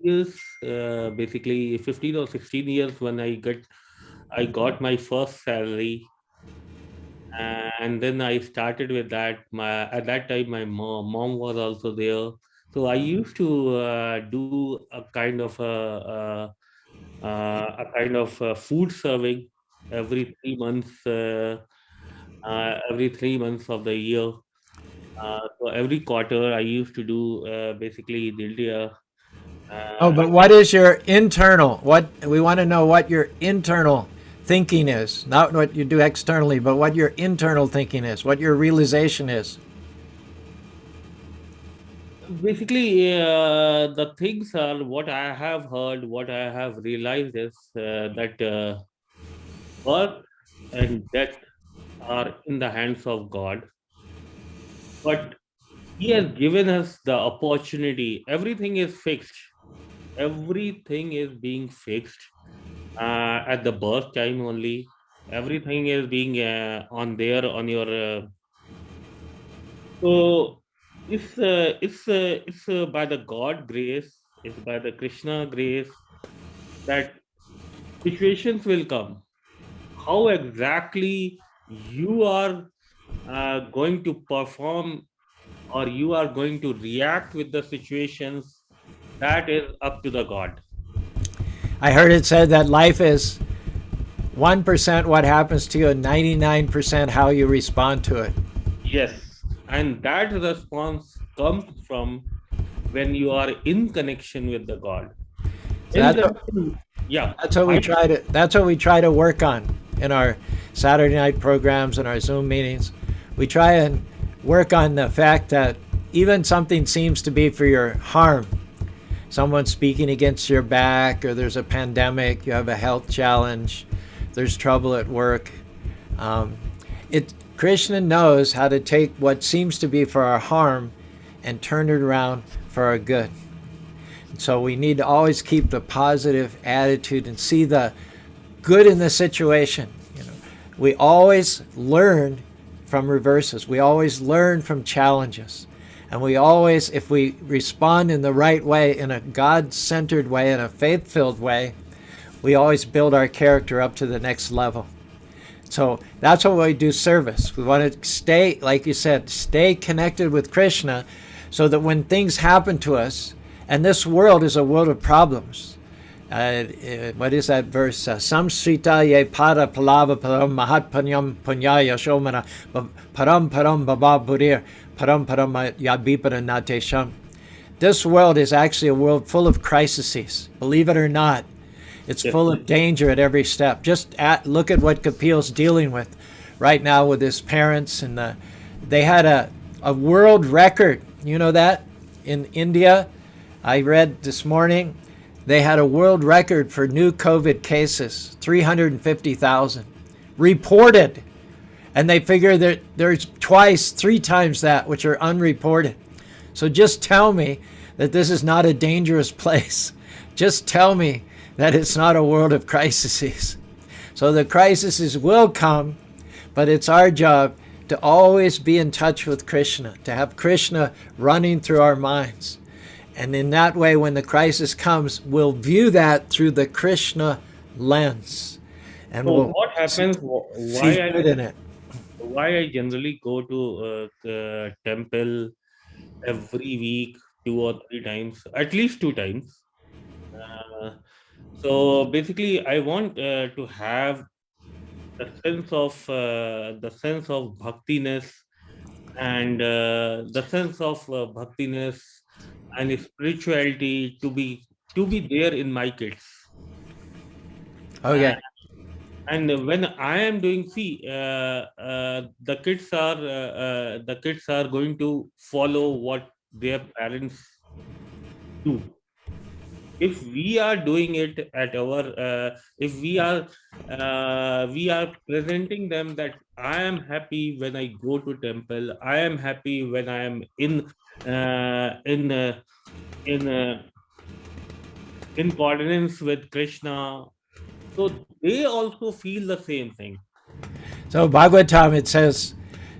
Speaker 8: years, basically 15 or 16 years when I got my first salary, and then I started with that. At that time my mom was also there, so I used to do a kind of food serving every 3 months. Every 3 months of the year. So every quarter, I used to do basically in India.
Speaker 1: Oh, but what is your internal? What we want to know what your internal thinking is, not what you do externally, but what your internal thinking is, what your realization is.
Speaker 8: Basically, the things are what I have heard, what I have realized is that birth and death are in the hands of God, but He has given us the opportunity. Everything is fixed. Everything is being fixed at the birth time only. Everything is being on your. So it's by the God grace, it's by the Krishna grace that situations will come. How exactly you are going to perform or you are going to react with the situations, that is up to the God.
Speaker 1: I heard it said that life is 1% what happens to you and 99% how you respond to it.
Speaker 8: Yes, and that response comes from when you are in connection with the God.
Speaker 1: So
Speaker 8: In
Speaker 1: that's what,
Speaker 8: connection, yeah.
Speaker 1: that's what we try to that's what we try to work on in our Saturday night programs and our Zoom meetings. We try and work on the fact that even something seems to be for your harm, someone's speaking against your back, or there's a pandemic, you have a health challenge, there's trouble at work. Krishna knows how to take what seems to be for our harm and turn it around for our good. So we need to always keep the positive attitude and see the good in the situation. We always learn from reverses. We always learn from challenges. And we always, if we respond in the right way, in a God-centered way, in a faith-filled way, we always build our character up to the next level. So that's why we do service. We want to stay, like you said, stay connected with Krishna so that when things happen to us, and this world is a world of problems. What is that verse? Samsrita ye para palava param mahatpanyam punyaya shomana param param baba burir param param yabipara natesham. This world is actually a world full of crises. Believe it or not, it's full of danger at every step. Just look at what Kapil's dealing with right now with his parents, and they had a world record. You know that in India. I read this morning, they had a world record for new COVID cases, 350,000 reported. And they figure that there's twice, 3 times that, which are unreported. So just tell me that this is not a dangerous place. Just tell me that it's not a world of crises. So the crises will come, but it's our job to always be in touch with Krishna, to have Krishna running through our minds. And in that way, when the crisis comes, we'll view that through the Krishna lens. And
Speaker 8: so
Speaker 1: we'll
Speaker 8: what happens?
Speaker 1: see good in it.
Speaker 8: why I generally go to temple every week, 2 or 3 times, at least 2 times. Uh, so basically, I want to have the sense of bhaktiness and the sense of bhaktiness and spirituality to be there in my kids.
Speaker 1: Okay.
Speaker 8: And when I am doing, see, the kids are going to follow what their parents do. If we are doing it at our, if we are presenting them that I am happy when I go to temple, I am happy when I am uh, in uh, in uh, in coordinates with Krishna, so they also feel the same thing.
Speaker 1: So Bhagavatam, it says,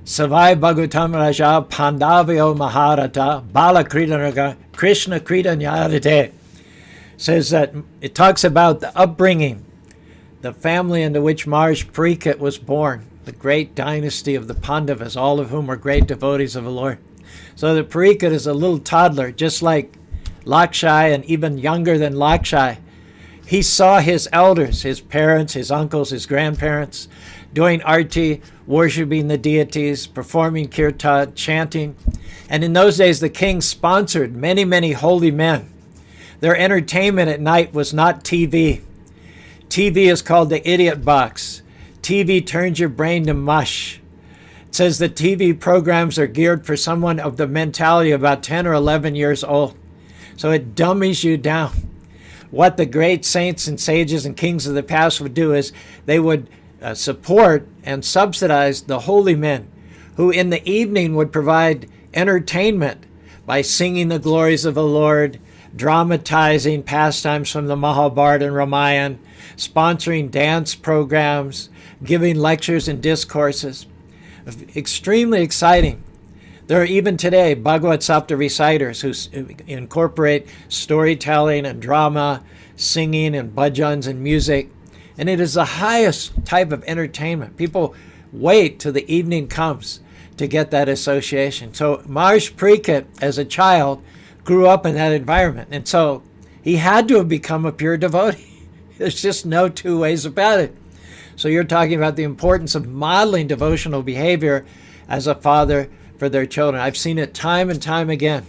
Speaker 1: Savai Bhagavatam Raja Pandavyo Maharata Bala Krishna Krita Nyadate. Says that it talks about the upbringing, the family into which Maharaj Parikshit was born, the great dynasty of the Pandavas, all of whom were great devotees of the Lord. So the Parikshit is a little toddler, just like Lakshai and even younger than Lakshai. He saw his elders, his parents, his uncles, his grandparents, doing arti, worshiping the deities, performing kirtan, chanting. And in those days, the king sponsored many, many holy men. Their entertainment at night was not TV. TV is called the idiot box. TV turns your brain to mush. It says that TV programs are geared for someone of the mentality of about 10 or 11 years old. So it dummies you down. What the great saints and sages and kings of the past would do is they would support and subsidize the holy men who in the evening would provide entertainment by singing the glories of the Lord, dramatizing pastimes from the Mahabharata and Ramayana, sponsoring dance programs, giving lectures and discourses. Extremely exciting. There are even today Bhagavad-Gita reciters who incorporate storytelling and drama, singing and bhajans and music. And it is the highest type of entertainment. People wait till the evening comes to get that association. So Maharaj Parikshit, as a child, grew up in that environment. And so he had to have become a pure devotee. There's just no two ways about it. So you're talking about the importance of modeling devotional behavior as a father for their children. I've seen it time and time again.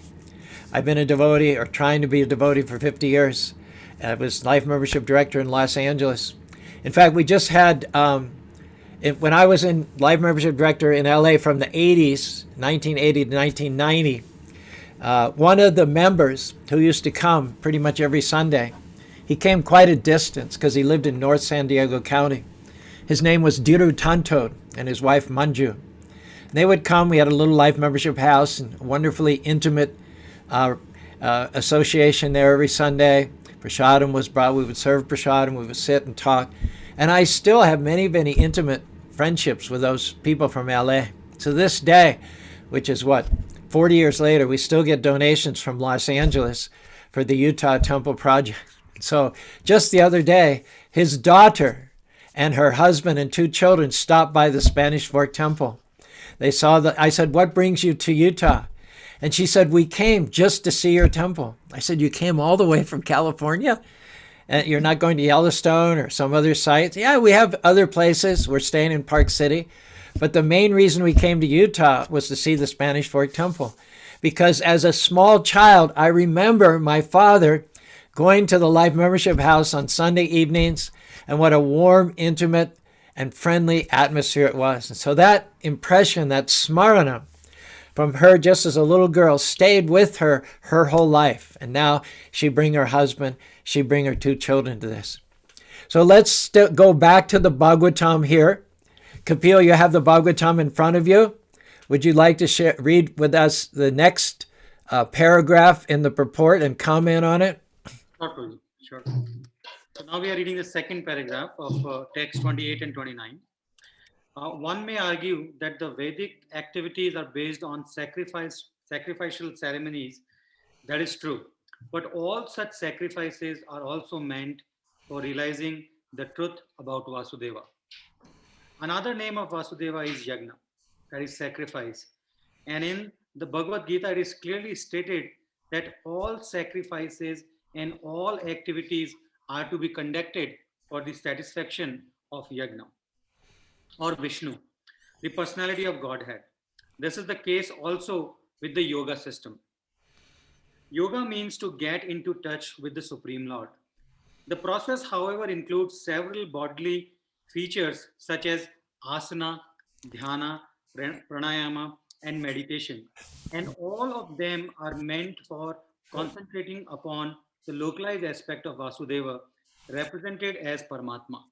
Speaker 1: I've been a devotee or trying to be a devotee for 50 years. I was life membership director in Los Angeles. In fact, we just had, when I was in life membership director in LA from the 80s, 1980 to 1990, one of the members who used to come pretty much every Sunday, he came quite a distance because he lived in North San Diego County. His name was Diru Tantod and his wife Manju. They would come. We had a little life membership house and a wonderfully intimate association there every Sunday. Prasadam was brought. We would serve prasadam. We would sit and talk. And I still have many, many intimate friendships with those people from LA. To this day, which is 40 years later, we still get donations from Los Angeles for the Utah Temple Project. So just the other day, his daughter and her husband and 2 children stopped by the Spanish Fork Temple. They saw I said, "What brings you to Utah?" And she said, "We came just to see your temple." I said, "You came all the way from California? And you're not going to Yellowstone or some other sites?" "Yeah, we have other places. We're staying in Park City. But the main reason we came to Utah was to see the Spanish Fork Temple. Because as a small child, I remember my father going to the life membership house on Sunday evenings, and what a warm, intimate, and friendly atmosphere it was. And so that impression, that smarana from her just as a little girl, stayed with her whole life. And now she bring her husband, she bring her 2 children to this. So let's go back to the Bhagavatam here. Kapil, you have the Bhagavatam in front of you. Would you like to read with us the next paragraph in the purport and comment on it?
Speaker 2: Sure, Prabhuji, sure. So now we are reading the second paragraph of text 28 and 29. One may argue that the Vedic activities are based on sacrificial ceremonies. That is true. But all such sacrifices are also meant for realizing the truth about Vasudeva. Another name of Vasudeva is Yagna. that is sacrifice. And in the Bhagavad Gita, it is clearly stated that all sacrifices and all activities are to be conducted for the satisfaction of Yagna or Vishnu, the personality of Godhead. This is the case also with the yoga system. Yoga means to get into touch with the Supreme Lord. The process, however, includes several bodily features such as asana, dhyana, pranayama, and meditation. And all of them are meant for concentrating upon the localized aspect of Vasudeva, represented as Paramatma.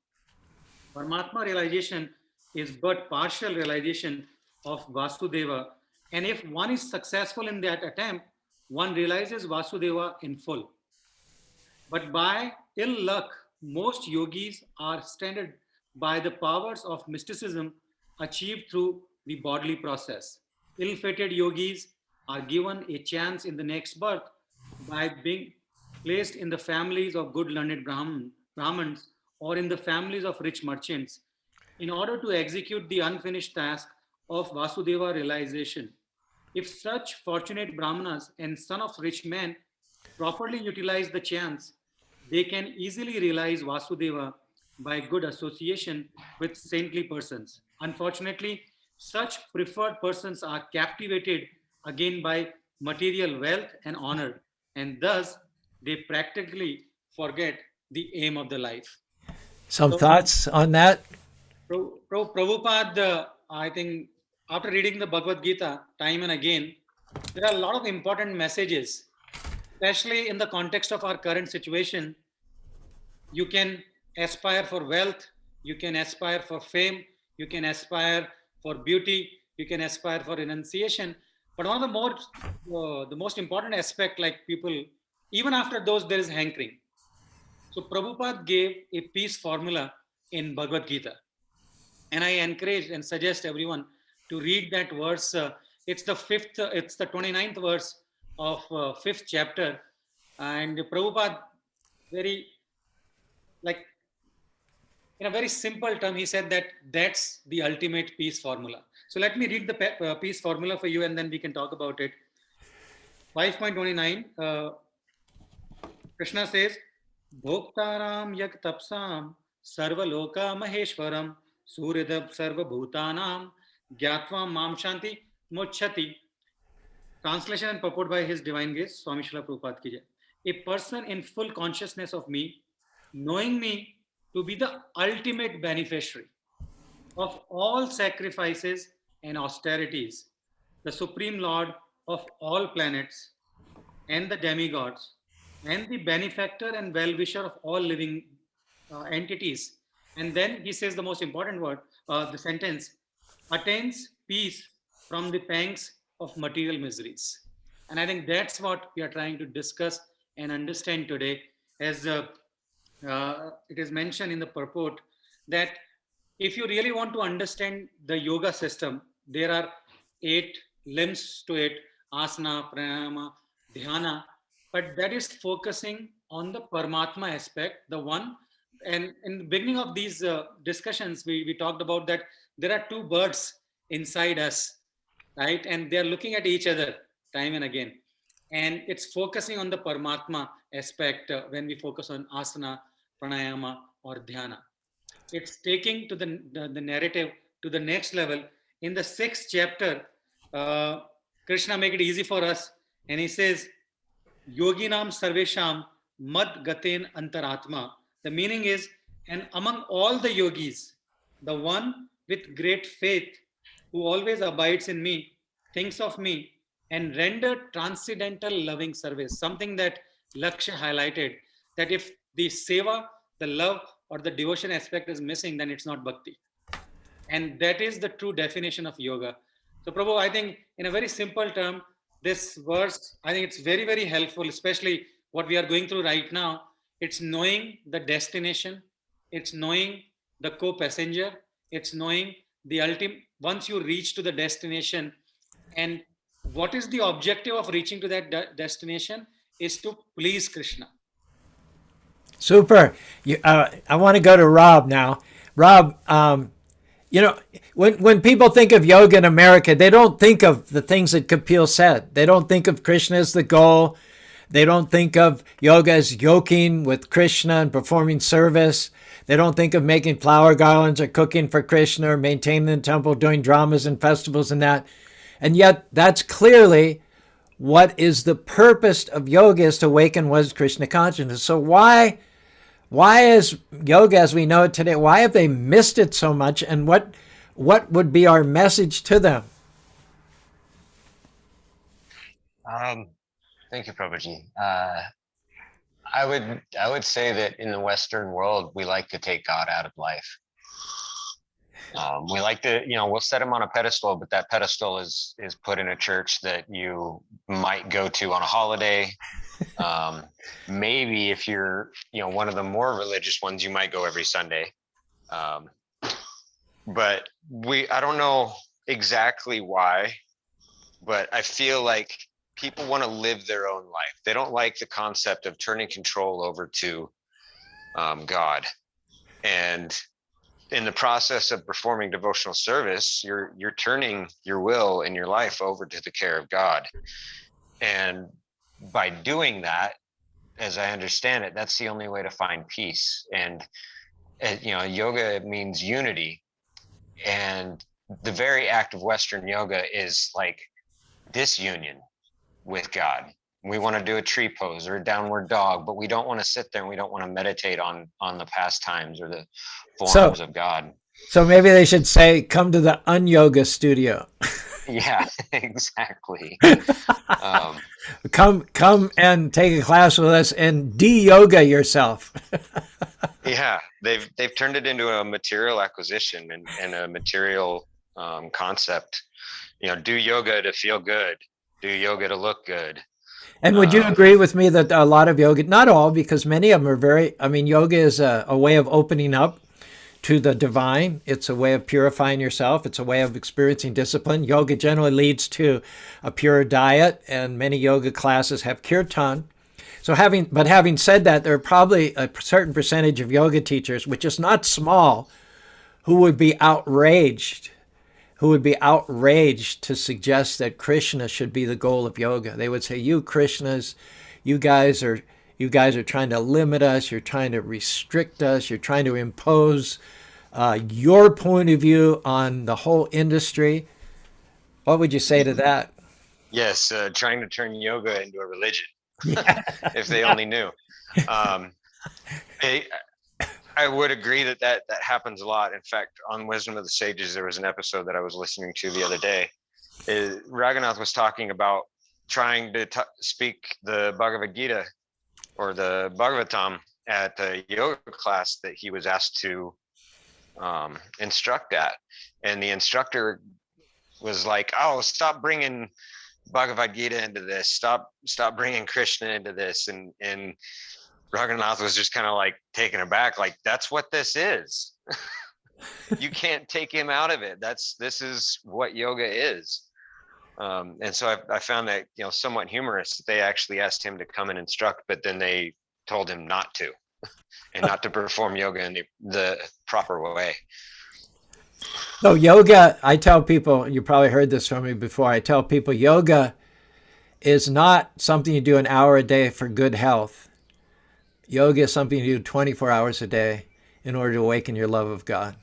Speaker 2: Paramatma realization is but partial realization of Vasudeva. And if one is successful in that attempt, one realizes Vasudeva in full. But by ill luck, most yogis are stranded by the powers of mysticism achieved through the bodily process. Ill fated yogis are given a chance in the next birth by being placed in the families of good learned Brahmins or in the families of rich merchants in order to execute the unfinished task of Vasudeva realization. If such fortunate Brahmanas and son of rich men properly utilize the chance, they can easily realize Vasudeva by good association with saintly persons. Unfortunately, such preferred persons are captivated again by material wealth and honor, and thus they practically forget the aim of the life.
Speaker 1: Some
Speaker 2: So,
Speaker 1: thoughts on that?
Speaker 2: Prabhupada, I think after reading the Bhagavad Gita time and again, there are a lot of important messages, especially in the context of our current situation. You can aspire for wealth, you can aspire for fame, you can aspire for beauty, you can aspire for renunciation. But one of the most important aspect, like people, even after those, there is hankering. So Prabhupada gave a peace formula in Bhagavad Gita. And I encourage and suggest everyone to read that verse. It's the 29th verse of 5th chapter. And Prabhupada, very, like, in a very simple term, he said that that's the ultimate peace formula. So let me read the peace formula for you and then we can talk about it. 5.29, Krishna says, Bhoktaram yak tapsam sarvaloka maheshwaram suridab sarva bhutanam gyatvam mam shanti mochati. Translation and purport by His Divine Grace, Swami Srila Prabhupada ki jai. A person in full consciousness of me, knowing me to be the ultimate beneficiary of all sacrifices and austerities, the Supreme Lord of all planets and the demigods, and the benefactor and well-wisher of all living entities. And then he says the most important word, the sentence, attains peace from the pangs of material miseries. And I think that's what we are trying to discuss and understand today, as it is mentioned in the purport that if you really want to understand the yoga system, there are 8 limbs to it: asana, pranayama, dhyana, but that is focusing on the Paramatma aspect, the one. And in the beginning of these discussions, we talked about that there are 2 birds inside us, right? And they're looking at each other time and again. And it's focusing on the Paramatma aspect when we focus on asana, pranayama, or dhyana. It's taking to the narrative to the next level. In the 6th chapter, Krishna make it easy for us, and he says, Yoginam sarvesham mad gaten antaratma. The meaning is, and among all the yogis, the one with great faith who always abides in me, thinks of me, and render transcendental loving service. Something that Lakshya highlighted, that if the seva, the love, or the devotion aspect is missing, then it's not bhakti. And that is the true definition of yoga. So Prabhu, I think in a very simple term, this verse, I think it's very, very helpful, especially what we are going through right now. It's knowing the destination. It's knowing the co-passenger. It's knowing the ultimate, once you reach to the destination, and what is the objective of reaching to that destination is to please Krishna.
Speaker 1: Super. I want to go to Rob now. Rob, You know, when people think of yoga in America, they don't think of the things that Kapil said. They don't think of Krishna as the goal. They don't think of yoga as yoking with Krishna and performing service. They don't think of making flower garlands or cooking for Krishna or maintaining the temple, doing dramas and festivals and that. And yet that's clearly what is the purpose of yoga, is to awaken what is Krishna consciousness. So why is yoga as we know it today, why have they missed it so much, and what would be our message to them?
Speaker 4: Thank you, Prabhuji. I would say that in the Western world, we like to take God out of life. We like to, we'll set him on a pedestal, but that pedestal is put in a church that you might go to on a holiday. Maybe if you're, one of the more religious ones, you might go every Sunday. But I don't know exactly why, but I feel like people want to live their own life. They don't like the concept of turning control over to God. And in the process of performing devotional service, you're turning your will and your life over to the care of God. And by doing that, as I understand it, that's the only way to find peace. And yoga means unity. And the very act of Western yoga is like disunion with God. We want to do a tree pose or a downward dog, but we don't want to sit there and we don't want to meditate on the pastimes or the forms of God.
Speaker 1: So maybe they should say, come to the un-yoga studio.
Speaker 4: Yeah, exactly.
Speaker 1: Come and take a class with us and de-yoga yourself.
Speaker 4: Yeah, they've turned it into a material acquisition and a material concept. Do yoga to feel good. Do yoga to look good.
Speaker 1: And would you agree with me that a lot of yoga, not all, because many of them are yoga is a way of opening up to the divine. It's a way of purifying yourself. It's a way of experiencing discipline. Yoga generally leads to a pure diet, and many yoga classes have kirtan. So having said that, there are probably a certain percentage of yoga teachers, which is not small, who would be outraged to suggest that Krishna should be the goal of yoga. They would say, you Krishnas, you guys are trying to limit us, you're trying to restrict us, you're trying to impose your point of view on the whole industry. What would you say to that?
Speaker 4: Yes, trying to turn yoga into a religion. Yeah. If they only knew. I would agree that happens a lot. In fact, on Wisdom of the Sages, there was an episode that I was listening to the other day. Raghunath was talking about trying to speak the Bhagavad-Gita or the Bhagavatam at a yoga class that he was asked to instruct at. And the instructor was like, oh, stop bringing Bhagavad-Gita into this. Stop bringing Krishna into this. And Raghunath was just kind of like taken aback, like, that's what this is. You can't take him out of it. This is what yoga is. And so I found that, somewhat humorous that they actually asked him to come and instruct, but then they told him not to, and not to perform yoga in the proper way.
Speaker 1: So yoga, I tell people, you probably heard this from me before, I tell people yoga is not something you do an hour a day for good health. Yoga is something you do 24 hours a day in order to awaken your love of God.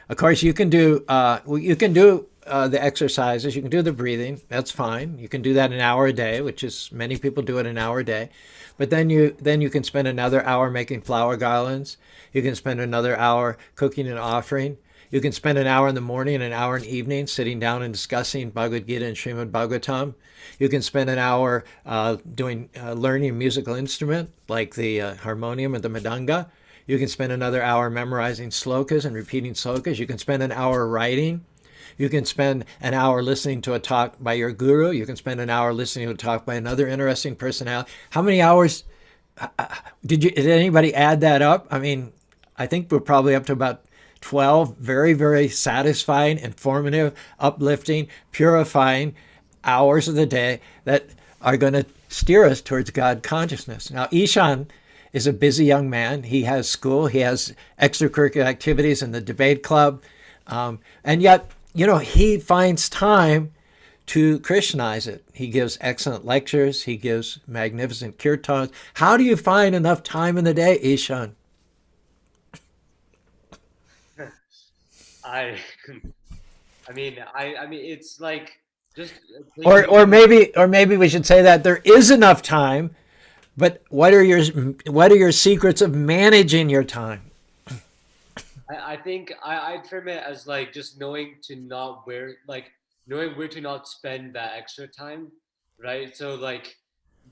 Speaker 1: Of course, you can do the exercises, you can do the breathing, that's fine. You can do that an hour a day, which is, many people do it an hour a day. But then you can spend another hour making flower garlands. You can spend another hour cooking an offering. You can spend an hour in the morning and an hour in the evening sitting down and discussing Bhagavad-Gita and Srimad Bhagavatam. You can spend an hour learning a musical instrument like the harmonium or the mridanga. You can spend another hour memorizing slokas and repeating slokas. You can spend an hour writing. You can spend an hour listening to a talk by your guru. You can spend an hour listening to a talk by another interesting personality. How many hours did anybody add that up? I mean, I think we're probably up to about 12 very, very satisfying, informative, uplifting, purifying hours of the day that are going to steer us towards God consciousness. Now, Ishan is a busy young man. He has school. He has extracurricular activities in the debate club. And yet, he finds time to Krishnaize it. He gives excellent lectures. He gives magnificent kirtans. How do you find enough time in the day, Ishan?
Speaker 5: I I mean it's like just
Speaker 1: Or maybe we should say that there is enough time, but what are your secrets of managing your time?
Speaker 5: I think I'd frame it as like just knowing knowing where to not spend that extra time, right? So like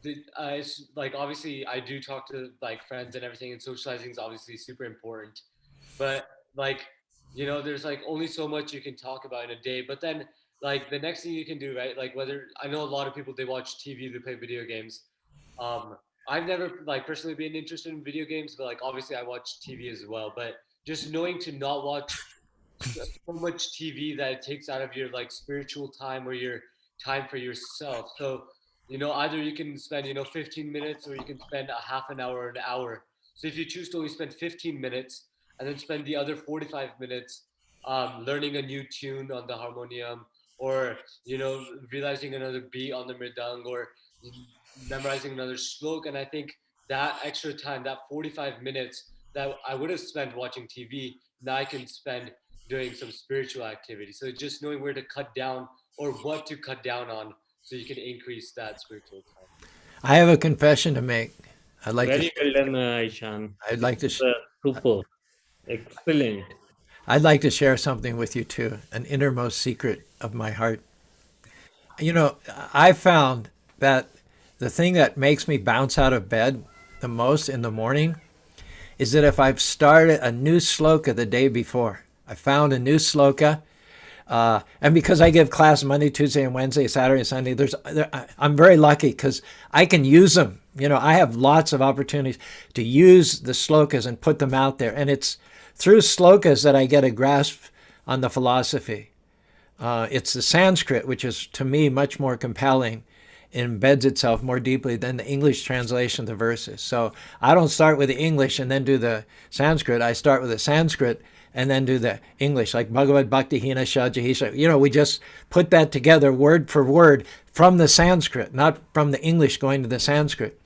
Speaker 5: it's like obviously I do talk to like friends and everything, and socializing is obviously super important, but like there's like only so much you can talk about in a day. But then like the next thing you can do, right? Like whether I know a lot of people, they watch TV, they play video games. Um, I've never like personally been interested in video games, but like obviously I watch TV as well. But just knowing to not watch so much TV that it takes out of your like spiritual time or your time for yourself. So, either you can spend, 15 minutes, or you can spend a half an hour or an hour. So if you choose to only spend 15 minutes and then spend the other 45 minutes learning a new tune on the harmonium, or, realizing another beat on the mridang, or memorizing another slok. And I think that extra time, that 45 minutes that I would have spent watching TV, now I can spend doing some spiritual activity. So just knowing where to cut down or what to cut down on so you can increase that spiritual time.
Speaker 1: I have a confession to make.
Speaker 8: Very well done, Ishan.
Speaker 1: I'd like to
Speaker 8: super, excellent.
Speaker 1: I'd like to share something with you too, an innermost secret of my heart. I found that the thing that makes me bounce out of bed the most in the morning is that if I've started a new sloka the day before, I found a new sloka, and because I give class Monday, Tuesday, and Wednesday, Saturday, and Sunday, I'm very lucky because I can use them. I have lots of opportunities to use the slokas and put them out there, and it's through slokas that I get a grasp on the philosophy. It's the Sanskrit, which is to me much more compelling, embeds itself more deeply than the English translation of the verses. So I don't start with the English and then do the Sanskrit. I start with the Sanskrit and then do the English, like Bhagavad Bhakti Hina Shajahisha. We just put that together word for word from the Sanskrit, not from the English going to the Sanskrit.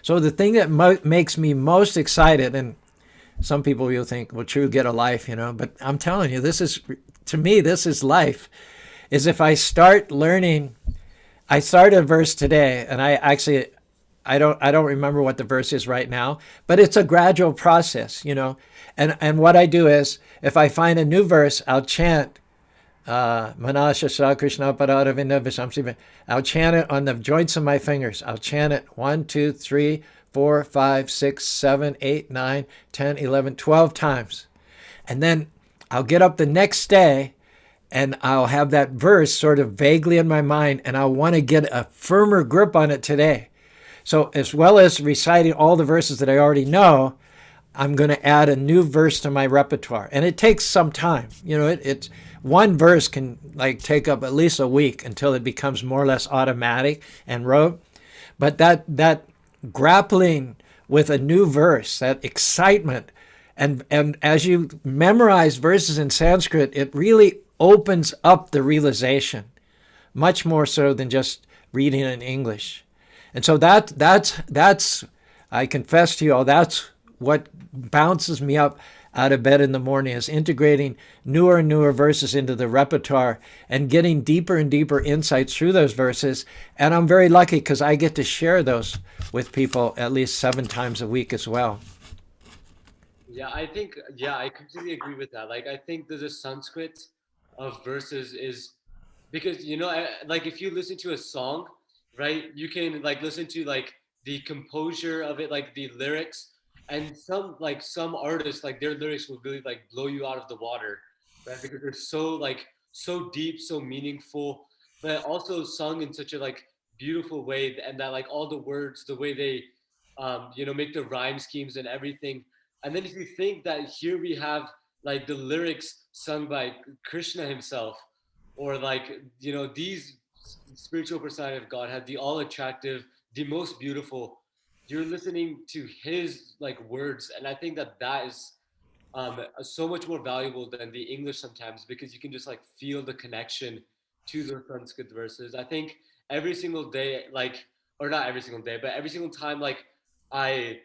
Speaker 1: So the thing that makes me most excited, and some people will think, well, true, get a life, but I'm telling you, to me, this is life, is if I start learning. I started a verse today, and I don't remember what the verse is right now, but it's a gradual process, And what I do is, if I find a new verse, I'll chant Manasha Sri Krishna Paradavinda Vishamsiva. I'll chant it on the joints of my fingers. I'll chant it 1, 2, 3, 4, 5, 6, 7, 8, 9, 10, 11, 12 times. And then I'll get up the next day and I'll have that verse sort of vaguely in my mind, and I'll want to get a firmer grip on it today. So as well as reciting all the verses that I already know, I'm going to add a new verse to my repertoire. And it takes some time. It's one verse can take up at least a week until it becomes more or less automatic and rote. But that grappling with a new verse, that excitement, and as you memorize verses in Sanskrit, it really opens up the realization, much more so than just reading in English. And so that's I confess to you all, that's what bounces me up out of bed in the morning, is integrating newer and newer verses into the repertoire and getting deeper and deeper insights through those verses. And I'm very lucky because I get to share those with people at least 7 times a week as well.
Speaker 5: Yeah, I completely agree with that. Like, I think there's a Sanskrit of verses is because, like if you listen to a song, right, you can like listen to like the composure of it, like the lyrics, and some artists, like their lyrics will really like blow you out of the water, right? Because they're so deep, so meaningful, but also sung in such a like beautiful way, and that like all the words, the way they make the rhyme schemes and everything. And then if you think that here we have like the lyrics sung by Krishna himself, or like these spiritual personality of Godhead, the all attractive, the most beautiful, you're listening to his like words, and I think that is so much more valuable than the English sometimes, because you can just like feel the connection to the Sanskrit verses. I think every single day, like, or not every single day, but every single time, like, I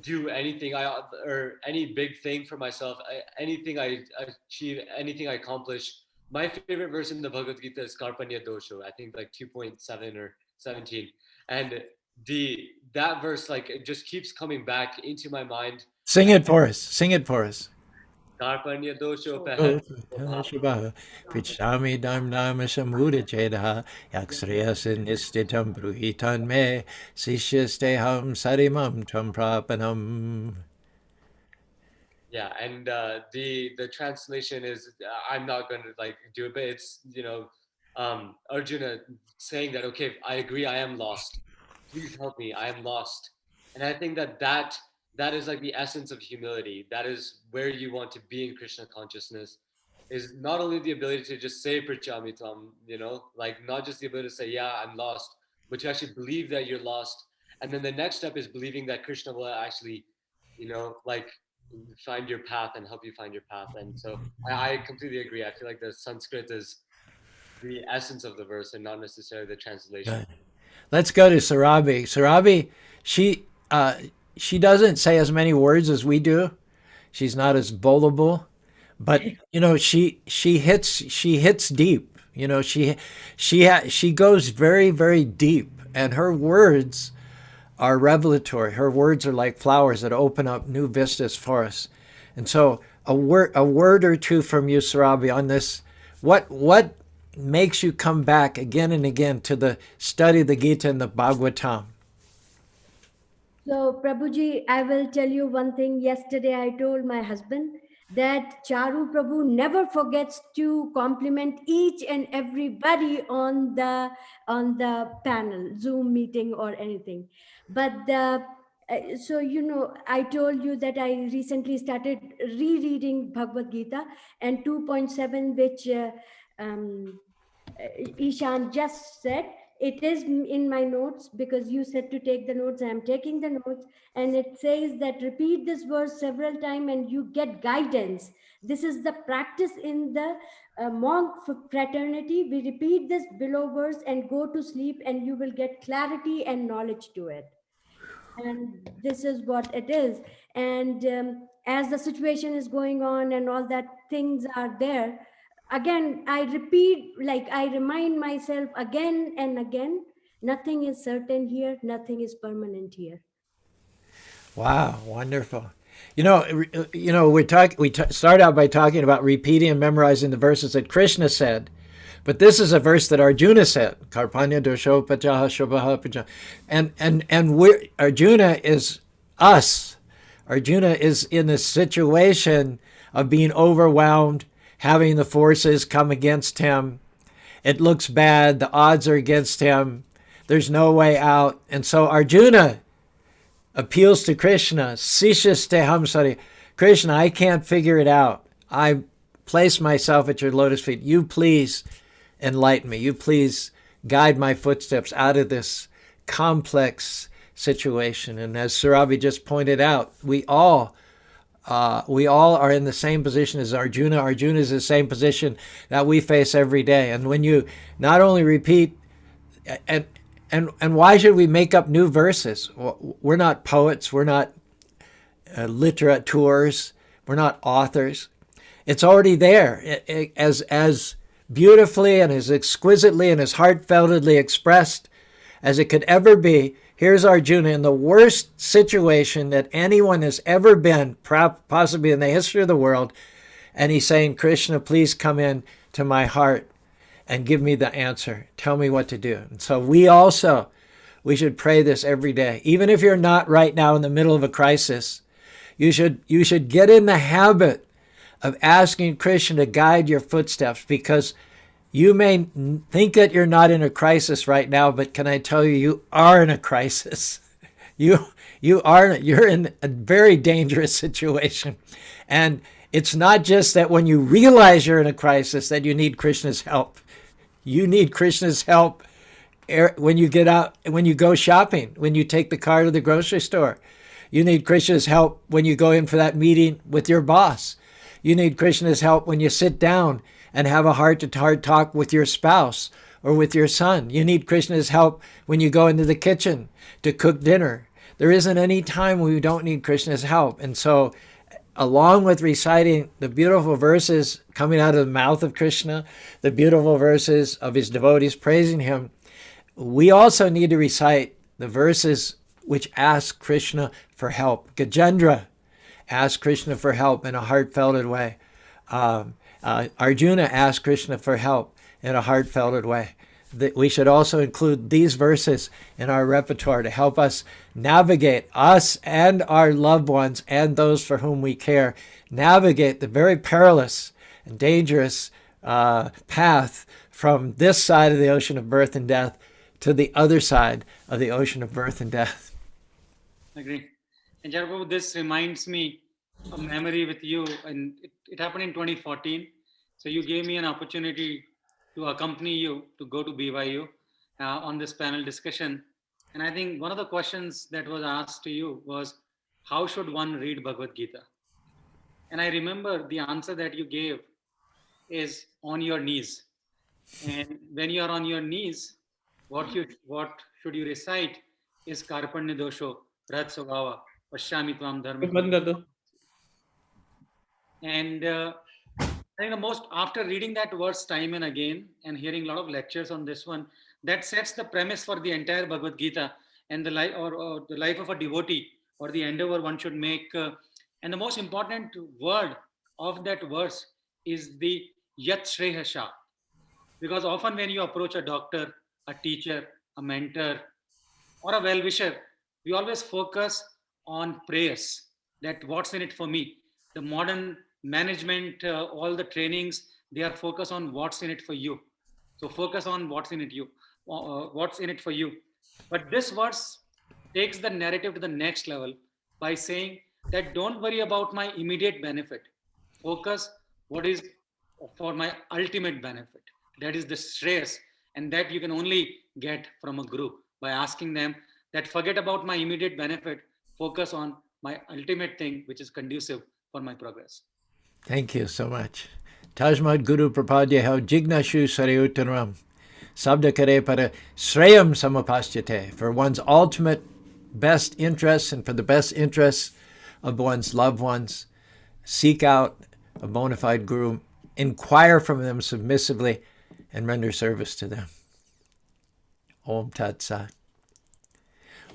Speaker 5: do anything or any big thing for myself, anything I achieve, anything I accomplish, my favorite verse in the Bhagavad Gita is Karpanya Dosho, I think like 2.7 or 17. And that verse, like, it just keeps coming back into my mind.
Speaker 1: Sing it for us. Sing it for us.
Speaker 5: Karpanya Dosho
Speaker 1: Oh, Shubha. Pichami dam nama samuda cheda yaksriyasin nistitam bruhitan me sishyasteham sarimam tam prapanam.
Speaker 5: Yeah, and the translation is, I'm not going to like do it, but it's, Arjuna saying that, okay, I agree, I am lost, please help me, I am lost. And I think that is like the essence of humility. That is where you want to be in Krishna consciousness, is not only the ability to just say Prichamitam, like not just the ability to say, yeah, I'm lost, but to actually believe that you're lost. And then the next step is believing that Krishna will actually, like, find your path and help you find your path. And so I completely agree. I feel like the Sanskrit is the essence of the verse and not necessarily the translation.
Speaker 1: Good. Let's go to Sarabhi. Sarabhi, she doesn't say as many words as we do. She's not as voluble, but she hits deep. She goes very, very deep, and her words are revelatory. Her words are like flowers that open up new vistas for us. And so a word or two from you, Sarabhi, on this. What makes you come back again and again to the study of the Gita and the Bhagavatam?
Speaker 3: So, Prabhuji, I will tell you one thing. Yesterday, I told my husband that Charu Prabhu never forgets to compliment each and everybody on the panel, Zoom meeting or anything. But I told you that I recently started rereading Bhagavad Gita, and 2.7, which Ishan just said, it is in my notes because you said to take the notes. I am taking the notes, and it says that repeat this verse several times and you get guidance. This is the practice in the monk fraternity. We repeat this below verse and go to sleep, and you will get clarity and knowledge to it. And this is what it is. And as the situation is going on and all that things are there, again, I repeat, like I remind myself again and again, nothing is certain here, nothing is permanent here.
Speaker 1: Wow, wonderful. We start out by talking about repeating and memorizing the verses that Krishna said, but this is a verse that Arjuna said. Karpanya dosho pajaha shobhaha pajaha. And Arjuna is us. Arjuna is in a situation of being overwhelmed, having the forces come against him. It looks bad. The odds are against him. There's no way out. And so Arjuna appeals to Krishna. Sishaste hamsari. Krishna, I can't figure it out. I place myself at your lotus feet. You please enlighten me. You please guide my footsteps out of this complex situation. And as Surabhi just pointed out, we all are in the same position as Arjuna. Arjuna is the same position that we face every day. And when you not only repeat, and why should we make up new verses? We're not poets. We're not litterateurs. We're not authors. It's already there, as beautifully and as exquisitely and as heartfeltedly expressed as it could ever be. Here's Arjuna in the worst situation that anyone has ever been, possibly in the history of the world, and he's saying, Krishna, please come in to my heart and give me the answer. Tell me what to do. And so we should pray this every day. Even if you're not right now in the middle of a crisis, you should get in the habit of asking Krishna to guide your footsteps, because you may think that you're not in a crisis right now, but can I tell you, you are in a crisis. You're in a very dangerous situation. And it's not just that when you realize you're in a crisis that you need Krishna's help. You need Krishna's help when you get out, when you go shopping, when you take the car to the grocery store. You need Krishna's help when you go in for that meeting with your boss. You need Krishna's help when you sit down and have a heart-to-heart talk with your spouse or with your son. You need Krishna's help when you go into the kitchen to cook dinner. There isn't any time when we don't need Krishna's help. And so, along with reciting the beautiful verses coming out of the mouth of Krishna, the beautiful verses of his devotees praising him, we also need to recite the verses which ask Krishna for help. Gajendra asked Krishna for help in a heartfelt way. Arjuna asked Krishna for help in a heartfelt way. We should also include these verses in our repertoire to help us navigate, us and our loved ones and those for whom we care, navigate the very perilous and dangerous path from this side of the ocean of birth and death to the other side of the ocean of birth and death.
Speaker 2: Agree. And Jarababu, this reminds me of a memory with you, and it happened in 2014. So you gave me an opportunity to accompany you to go to BYU on this panel discussion. And I think one of the questions that was asked to you was, how should one read Bhagavad-Gita? And I remember the answer that you gave is on your knees. And when you are on your knees, what should you recite is Karpanya Dosho, Rat Svabhava, Pashyami Tvam Dharma. And I think after reading that verse time and again and hearing a lot of lectures on this one, that sets the premise for the entire Bhagavad Gita and the life or the life of a devotee or the endeavor one should make. And the most important word of that verse is the Yat Shrehasha. Because often when you approach a doctor, a teacher, a mentor, or a well-wisher, we always focus on prayers, that what's in it for me. The modern management, all the trainings, they are focused on what's in it for you. So focus on what's in it for you. But this verse takes the narrative to the next level by saying that don't worry about my immediate benefit. Focus what is for my ultimate benefit. That is the stress, and that you can only get from a guru by asking them that forget about my immediate benefit, focus on my ultimate thing, which is conducive for my progress.
Speaker 1: Thank you so much. Tajmad Guru Prapadyaho Jignashu Sarayutanram Sabda Kare Para Shreyam Samapastyate, for one's ultimate best interests and for the best interests of one's loved ones. Seek out a bona fide guru, inquire from them submissively, and render service to them. Om Tat Sat.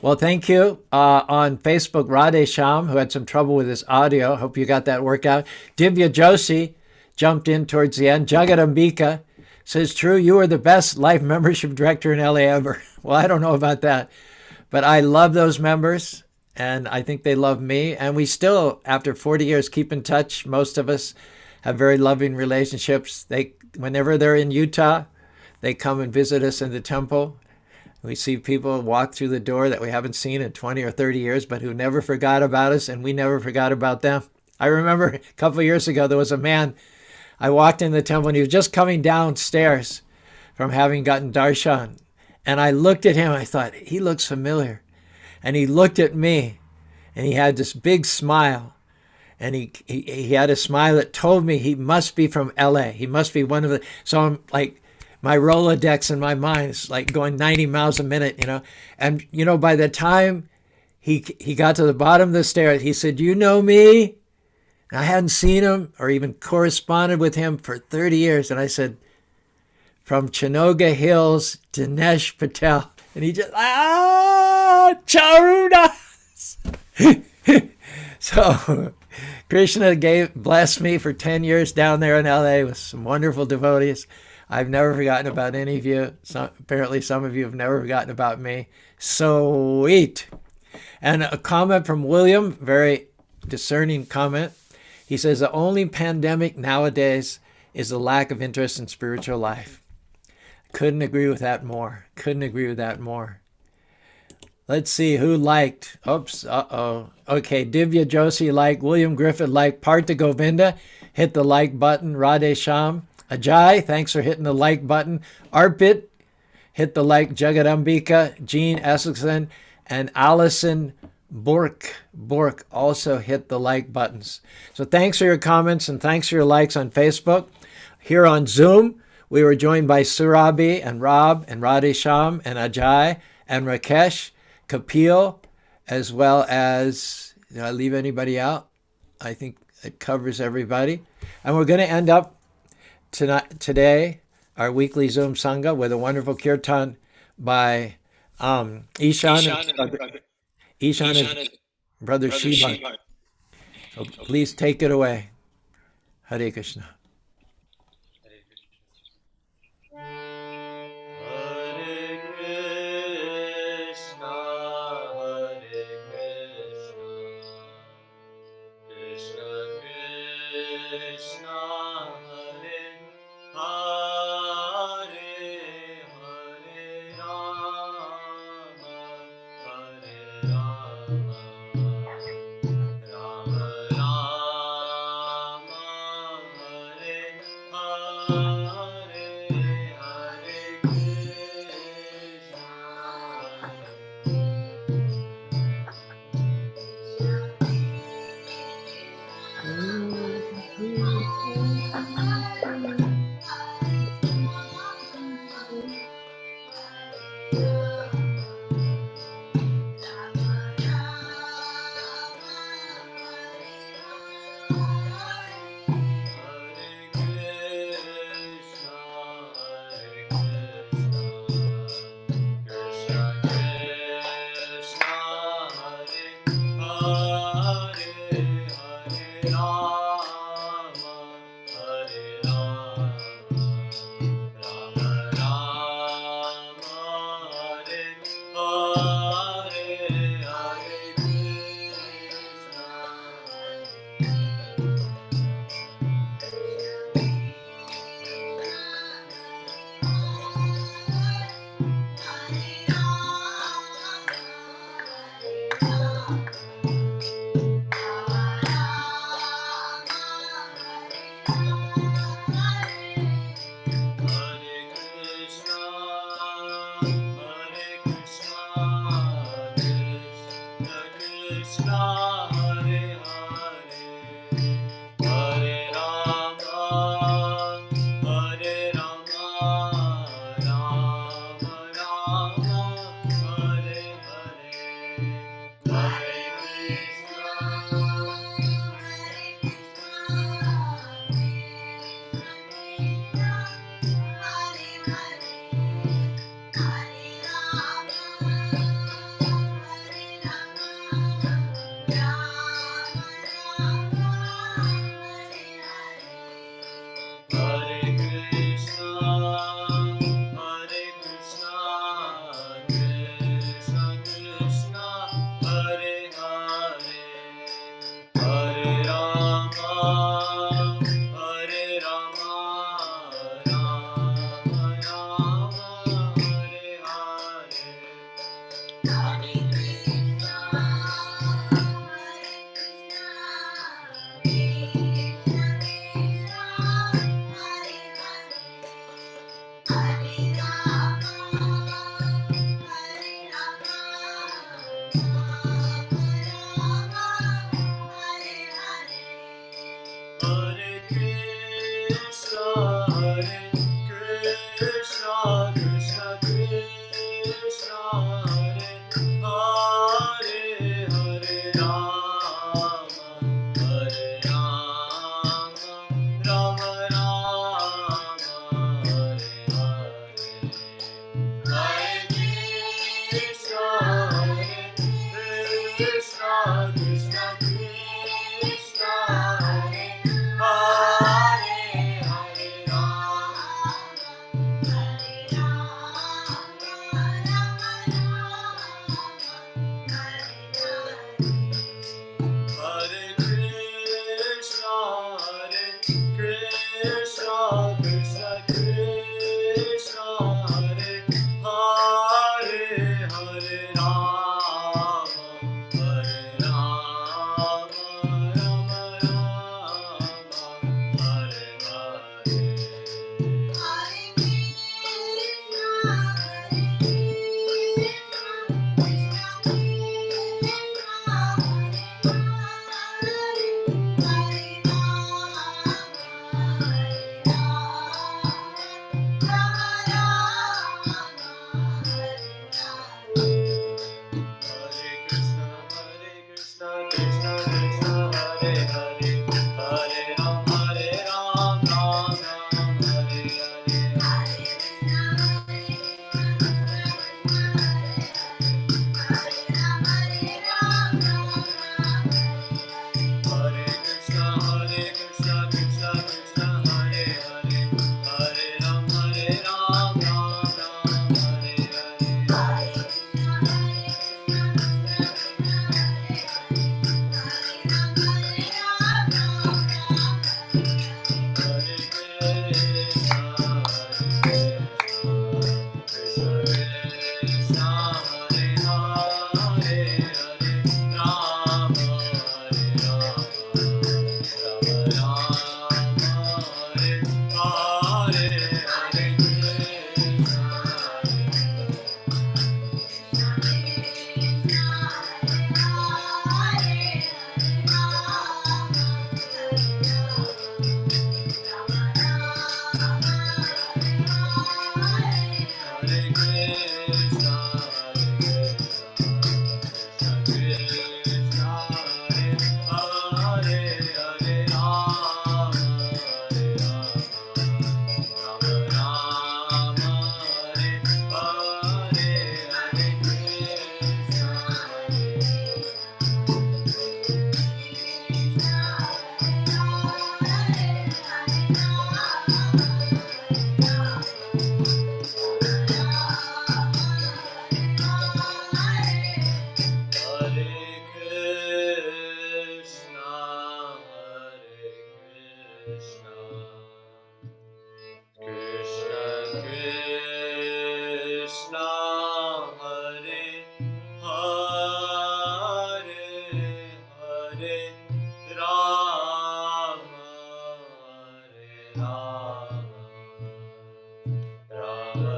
Speaker 1: Well, thank you. On Facebook, Radhe Sham, who had some trouble with his audio. Hope you got that worked out. Divya Joshi jumped in towards the end. Jagadambika says, true, you are the best life membership director in LA ever. Well, I don't know about that, but I love those members, and I think they love me. And we still, after 40 years, keep in touch. Most of us have very loving relationships. Whenever they're in Utah, they come and visit us in the temple. We see people walk through the door that we haven't seen in 20 or 30 years, but who never forgot about us, and we never forgot about them. I remember a couple of years ago, there was a man, I walked in the temple, and he was just coming downstairs from having gotten darshan. And I looked at him, and I thought, he looks familiar. And he looked at me, and he had this big smile. And he had a smile that told me he must be from LA. He must be one of the, so I'm like, my Rolodex in my mind is like going 90 miles a minute, And, by the time he got to the bottom of the stairs, he said, you know me? And I hadn't seen him or even corresponded with him for 30 years. And I said, from Chinoga Hills, Dinesh Patel. And he just, Charudas! So Krishna blessed me for 10 years down there in LA with some wonderful devotees. I've never forgotten about any of you. Apparently some of you have never forgotten about me. Sweet. And a comment from William, very discerning comment. He says, the only pandemic nowadays is the lack of interest in spiritual life. Couldn't agree with that more. Let's see who liked. Oops, Okay, Divya Joshi liked, William Griffith liked, Partha Govinda, hit the like button, Radhe Sham. Ajay, thanks for hitting the like button. Arpit, hit the like. Jagadambika, Jean Esselson, and Allison Bork also hit the like buttons. So thanks for your comments and thanks for your likes on Facebook. Here on Zoom, we were joined by Surabhi and Rob and Radhesham and Ajay and Rakesh, Kapil, as well as, did I leave anybody out? I think it covers everybody. And we're going to end up today, our weekly Zoom Sangha, with a wonderful kirtan by Ishan and brother Shiva. So please take it away. Hare Krishna.
Speaker 5: Krishna Krishna, Hare Hare, Hare Rama, Hare Rama, Rama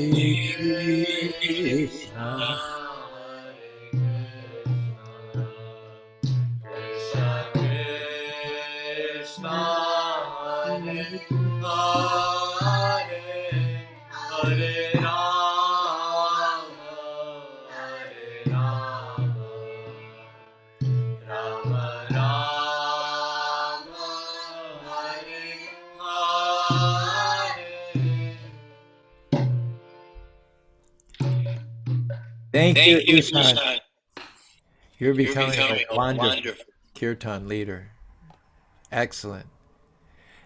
Speaker 5: Rama, Hare Hare, Hare Krishna, Krishna Krishna, Hare Hare, Hare Rama, Hare Rama, Rama Rama, Hare Hare.
Speaker 1: Thank you,
Speaker 5: Thank you,
Speaker 1: Ishan.
Speaker 5: Ishan.
Speaker 1: You're
Speaker 5: You're
Speaker 1: becoming
Speaker 5: becoming
Speaker 1: a
Speaker 5: a
Speaker 1: wonderful
Speaker 5: wonderful
Speaker 1: kirtan leader. Excellent.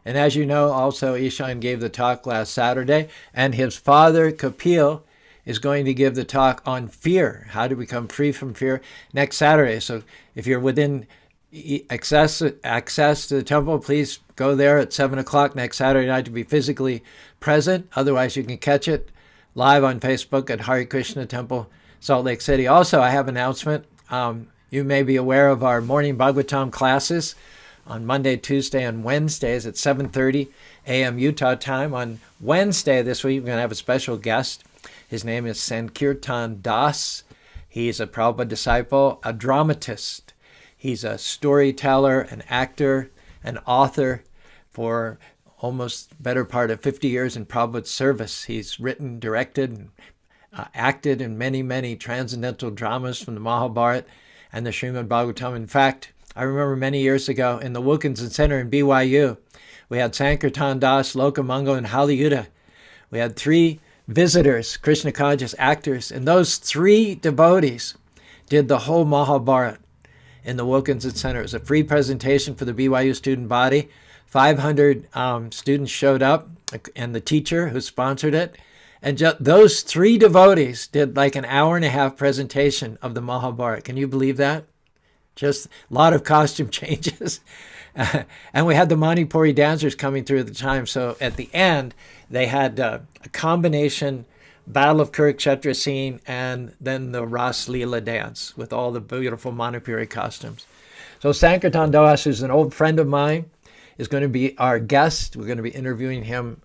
Speaker 1: And as you know, also Ishan gave the talk last Saturday, and his father, Kapil, is going to give the talk on fear, how to become free from fear, next Saturday. So if you're within access to the temple, please go there at 7 o'clock next Saturday night to be physically present. Otherwise, you can catch it live on Facebook at Hare Krishna Temple, Salt Lake City. Also, I have an announcement. You may be aware of our morning Bhagavatam classes on Monday, Tuesday, and Wednesdays at 7:30 a.m. Utah time. On Wednesday this week, we're going to have a special guest. His name is Sankirtan Das. He's a Prabhupada disciple, a dramatist. He's a storyteller, an actor, an author for almost better part of 50 years in Prabhupada's service. He's written, directed, and acted in many, many transcendental dramas from the Mahabharata and the Srimad Bhagavatam. In fact, I remember many years ago in the Wilkinson Center in BYU, we had Sankirtan Das, Lokamango, and Halayuda. We had 3 visitors, Krishna conscious actors, and those 3 devotees did the whole Mahabharata in the Wilkinson Center. It was a free presentation for the BYU student body. 500 students showed up, and the teacher who sponsored it. And those 3 devotees did like an hour-and-a-half presentation of the Mahabharata. Can you believe that? Just a lot of costume changes. And we had the Manipuri dancers coming through at the time. So at the end, they had a combination Battle of Kurukshetra scene and then the Ras Leela dance with all the beautiful Manipuri costumes. So Sankirtan Das, who's an old friend of mine, is going to be our guest. We're going to be interviewing him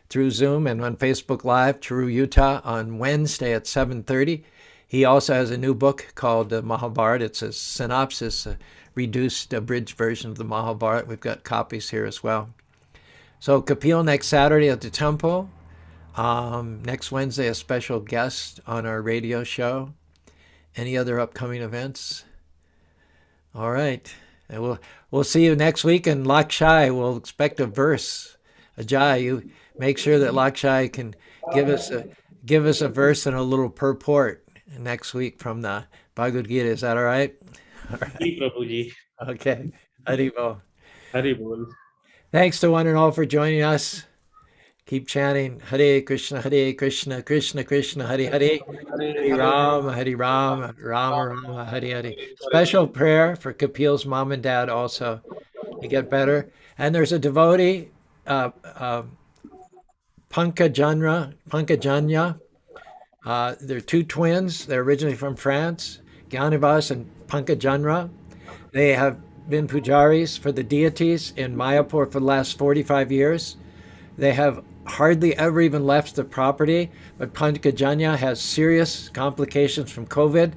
Speaker 1: through Zoom and on Facebook Live, Caru, Utah, on Wednesday at 7:30. He also has a new book called Mahabharata. It's a synopsis, a reduced, abridged version of the Mahabharata. We've got copies here as well. So Kapil next Saturday at the temple. Next Wednesday, a special guest on our radio show. Any other upcoming events? All right. And we'll see you next week. And Lakshai will expect a verse. Ajay, you make sure that Lakshai can give us a verse and a little purport next week from the Bhagavad-Gita. Is that all right? All right.
Speaker 8: Ji, Prabhuji.
Speaker 1: Okay. Haribol.
Speaker 8: Haribol.
Speaker 1: Thanks to one and all for joining us. Keep chanting Hare Krishna, Krishna Krishna, Hare Hare, Hare Rama, Rama Rama, Hare Hare. Special prayer for Kapil's mom and dad also to get better. And there's a devotee, Pankajanya. They're 2 twins. They're originally from France, Gyanivas and Pankajanya. They have been pujaris for the deities in Mayapur for the last 45 years. They have hardly ever even left the property, but Pankajanya has serious complications from COVID.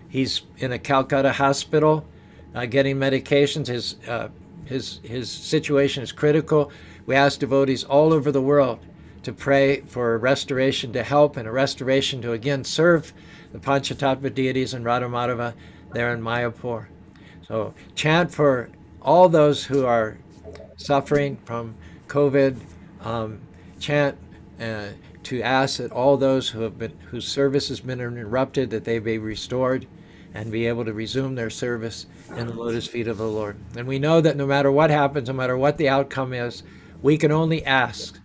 Speaker 1: He's in a Calcutta hospital getting medications. His situation is critical. We ask devotees all over the world to pray for a restoration to help and a restoration to again serve the Panchatattva deities in Radha Madhava there in Mayapur. So chant for all those who are suffering from COVID. Chant to ask that all those whose service has been interrupted, that they be restored and be able to resume their service in the lotus feet of the Lord. And we know that no matter what happens, no matter what the outcome is, we can only ask.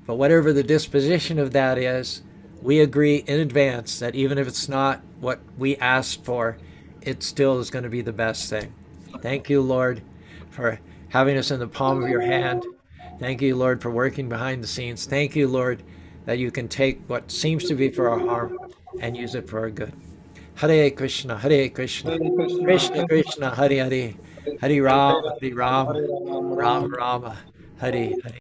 Speaker 1: But whatever the disposition of that is, we agree in advance that even if it's not what we asked for, it still is going to be the best thing. Thank you, Lord, for having us in the palm of your hand. Thank you, Lord, for working behind the scenes. Thank you, Lord, that you can take what seems to be for our harm and use it for our good. Hare Krishna, Hare Krishna,
Speaker 6: Hare Krishna,
Speaker 1: Krishna Krishna, Hare Hare, Hare
Speaker 6: Hare
Speaker 1: Ram,
Speaker 6: Ram,
Speaker 1: Hare Ram,
Speaker 6: Hare Ram,
Speaker 1: Rama
Speaker 6: Ram
Speaker 1: Rama, Hare Hare.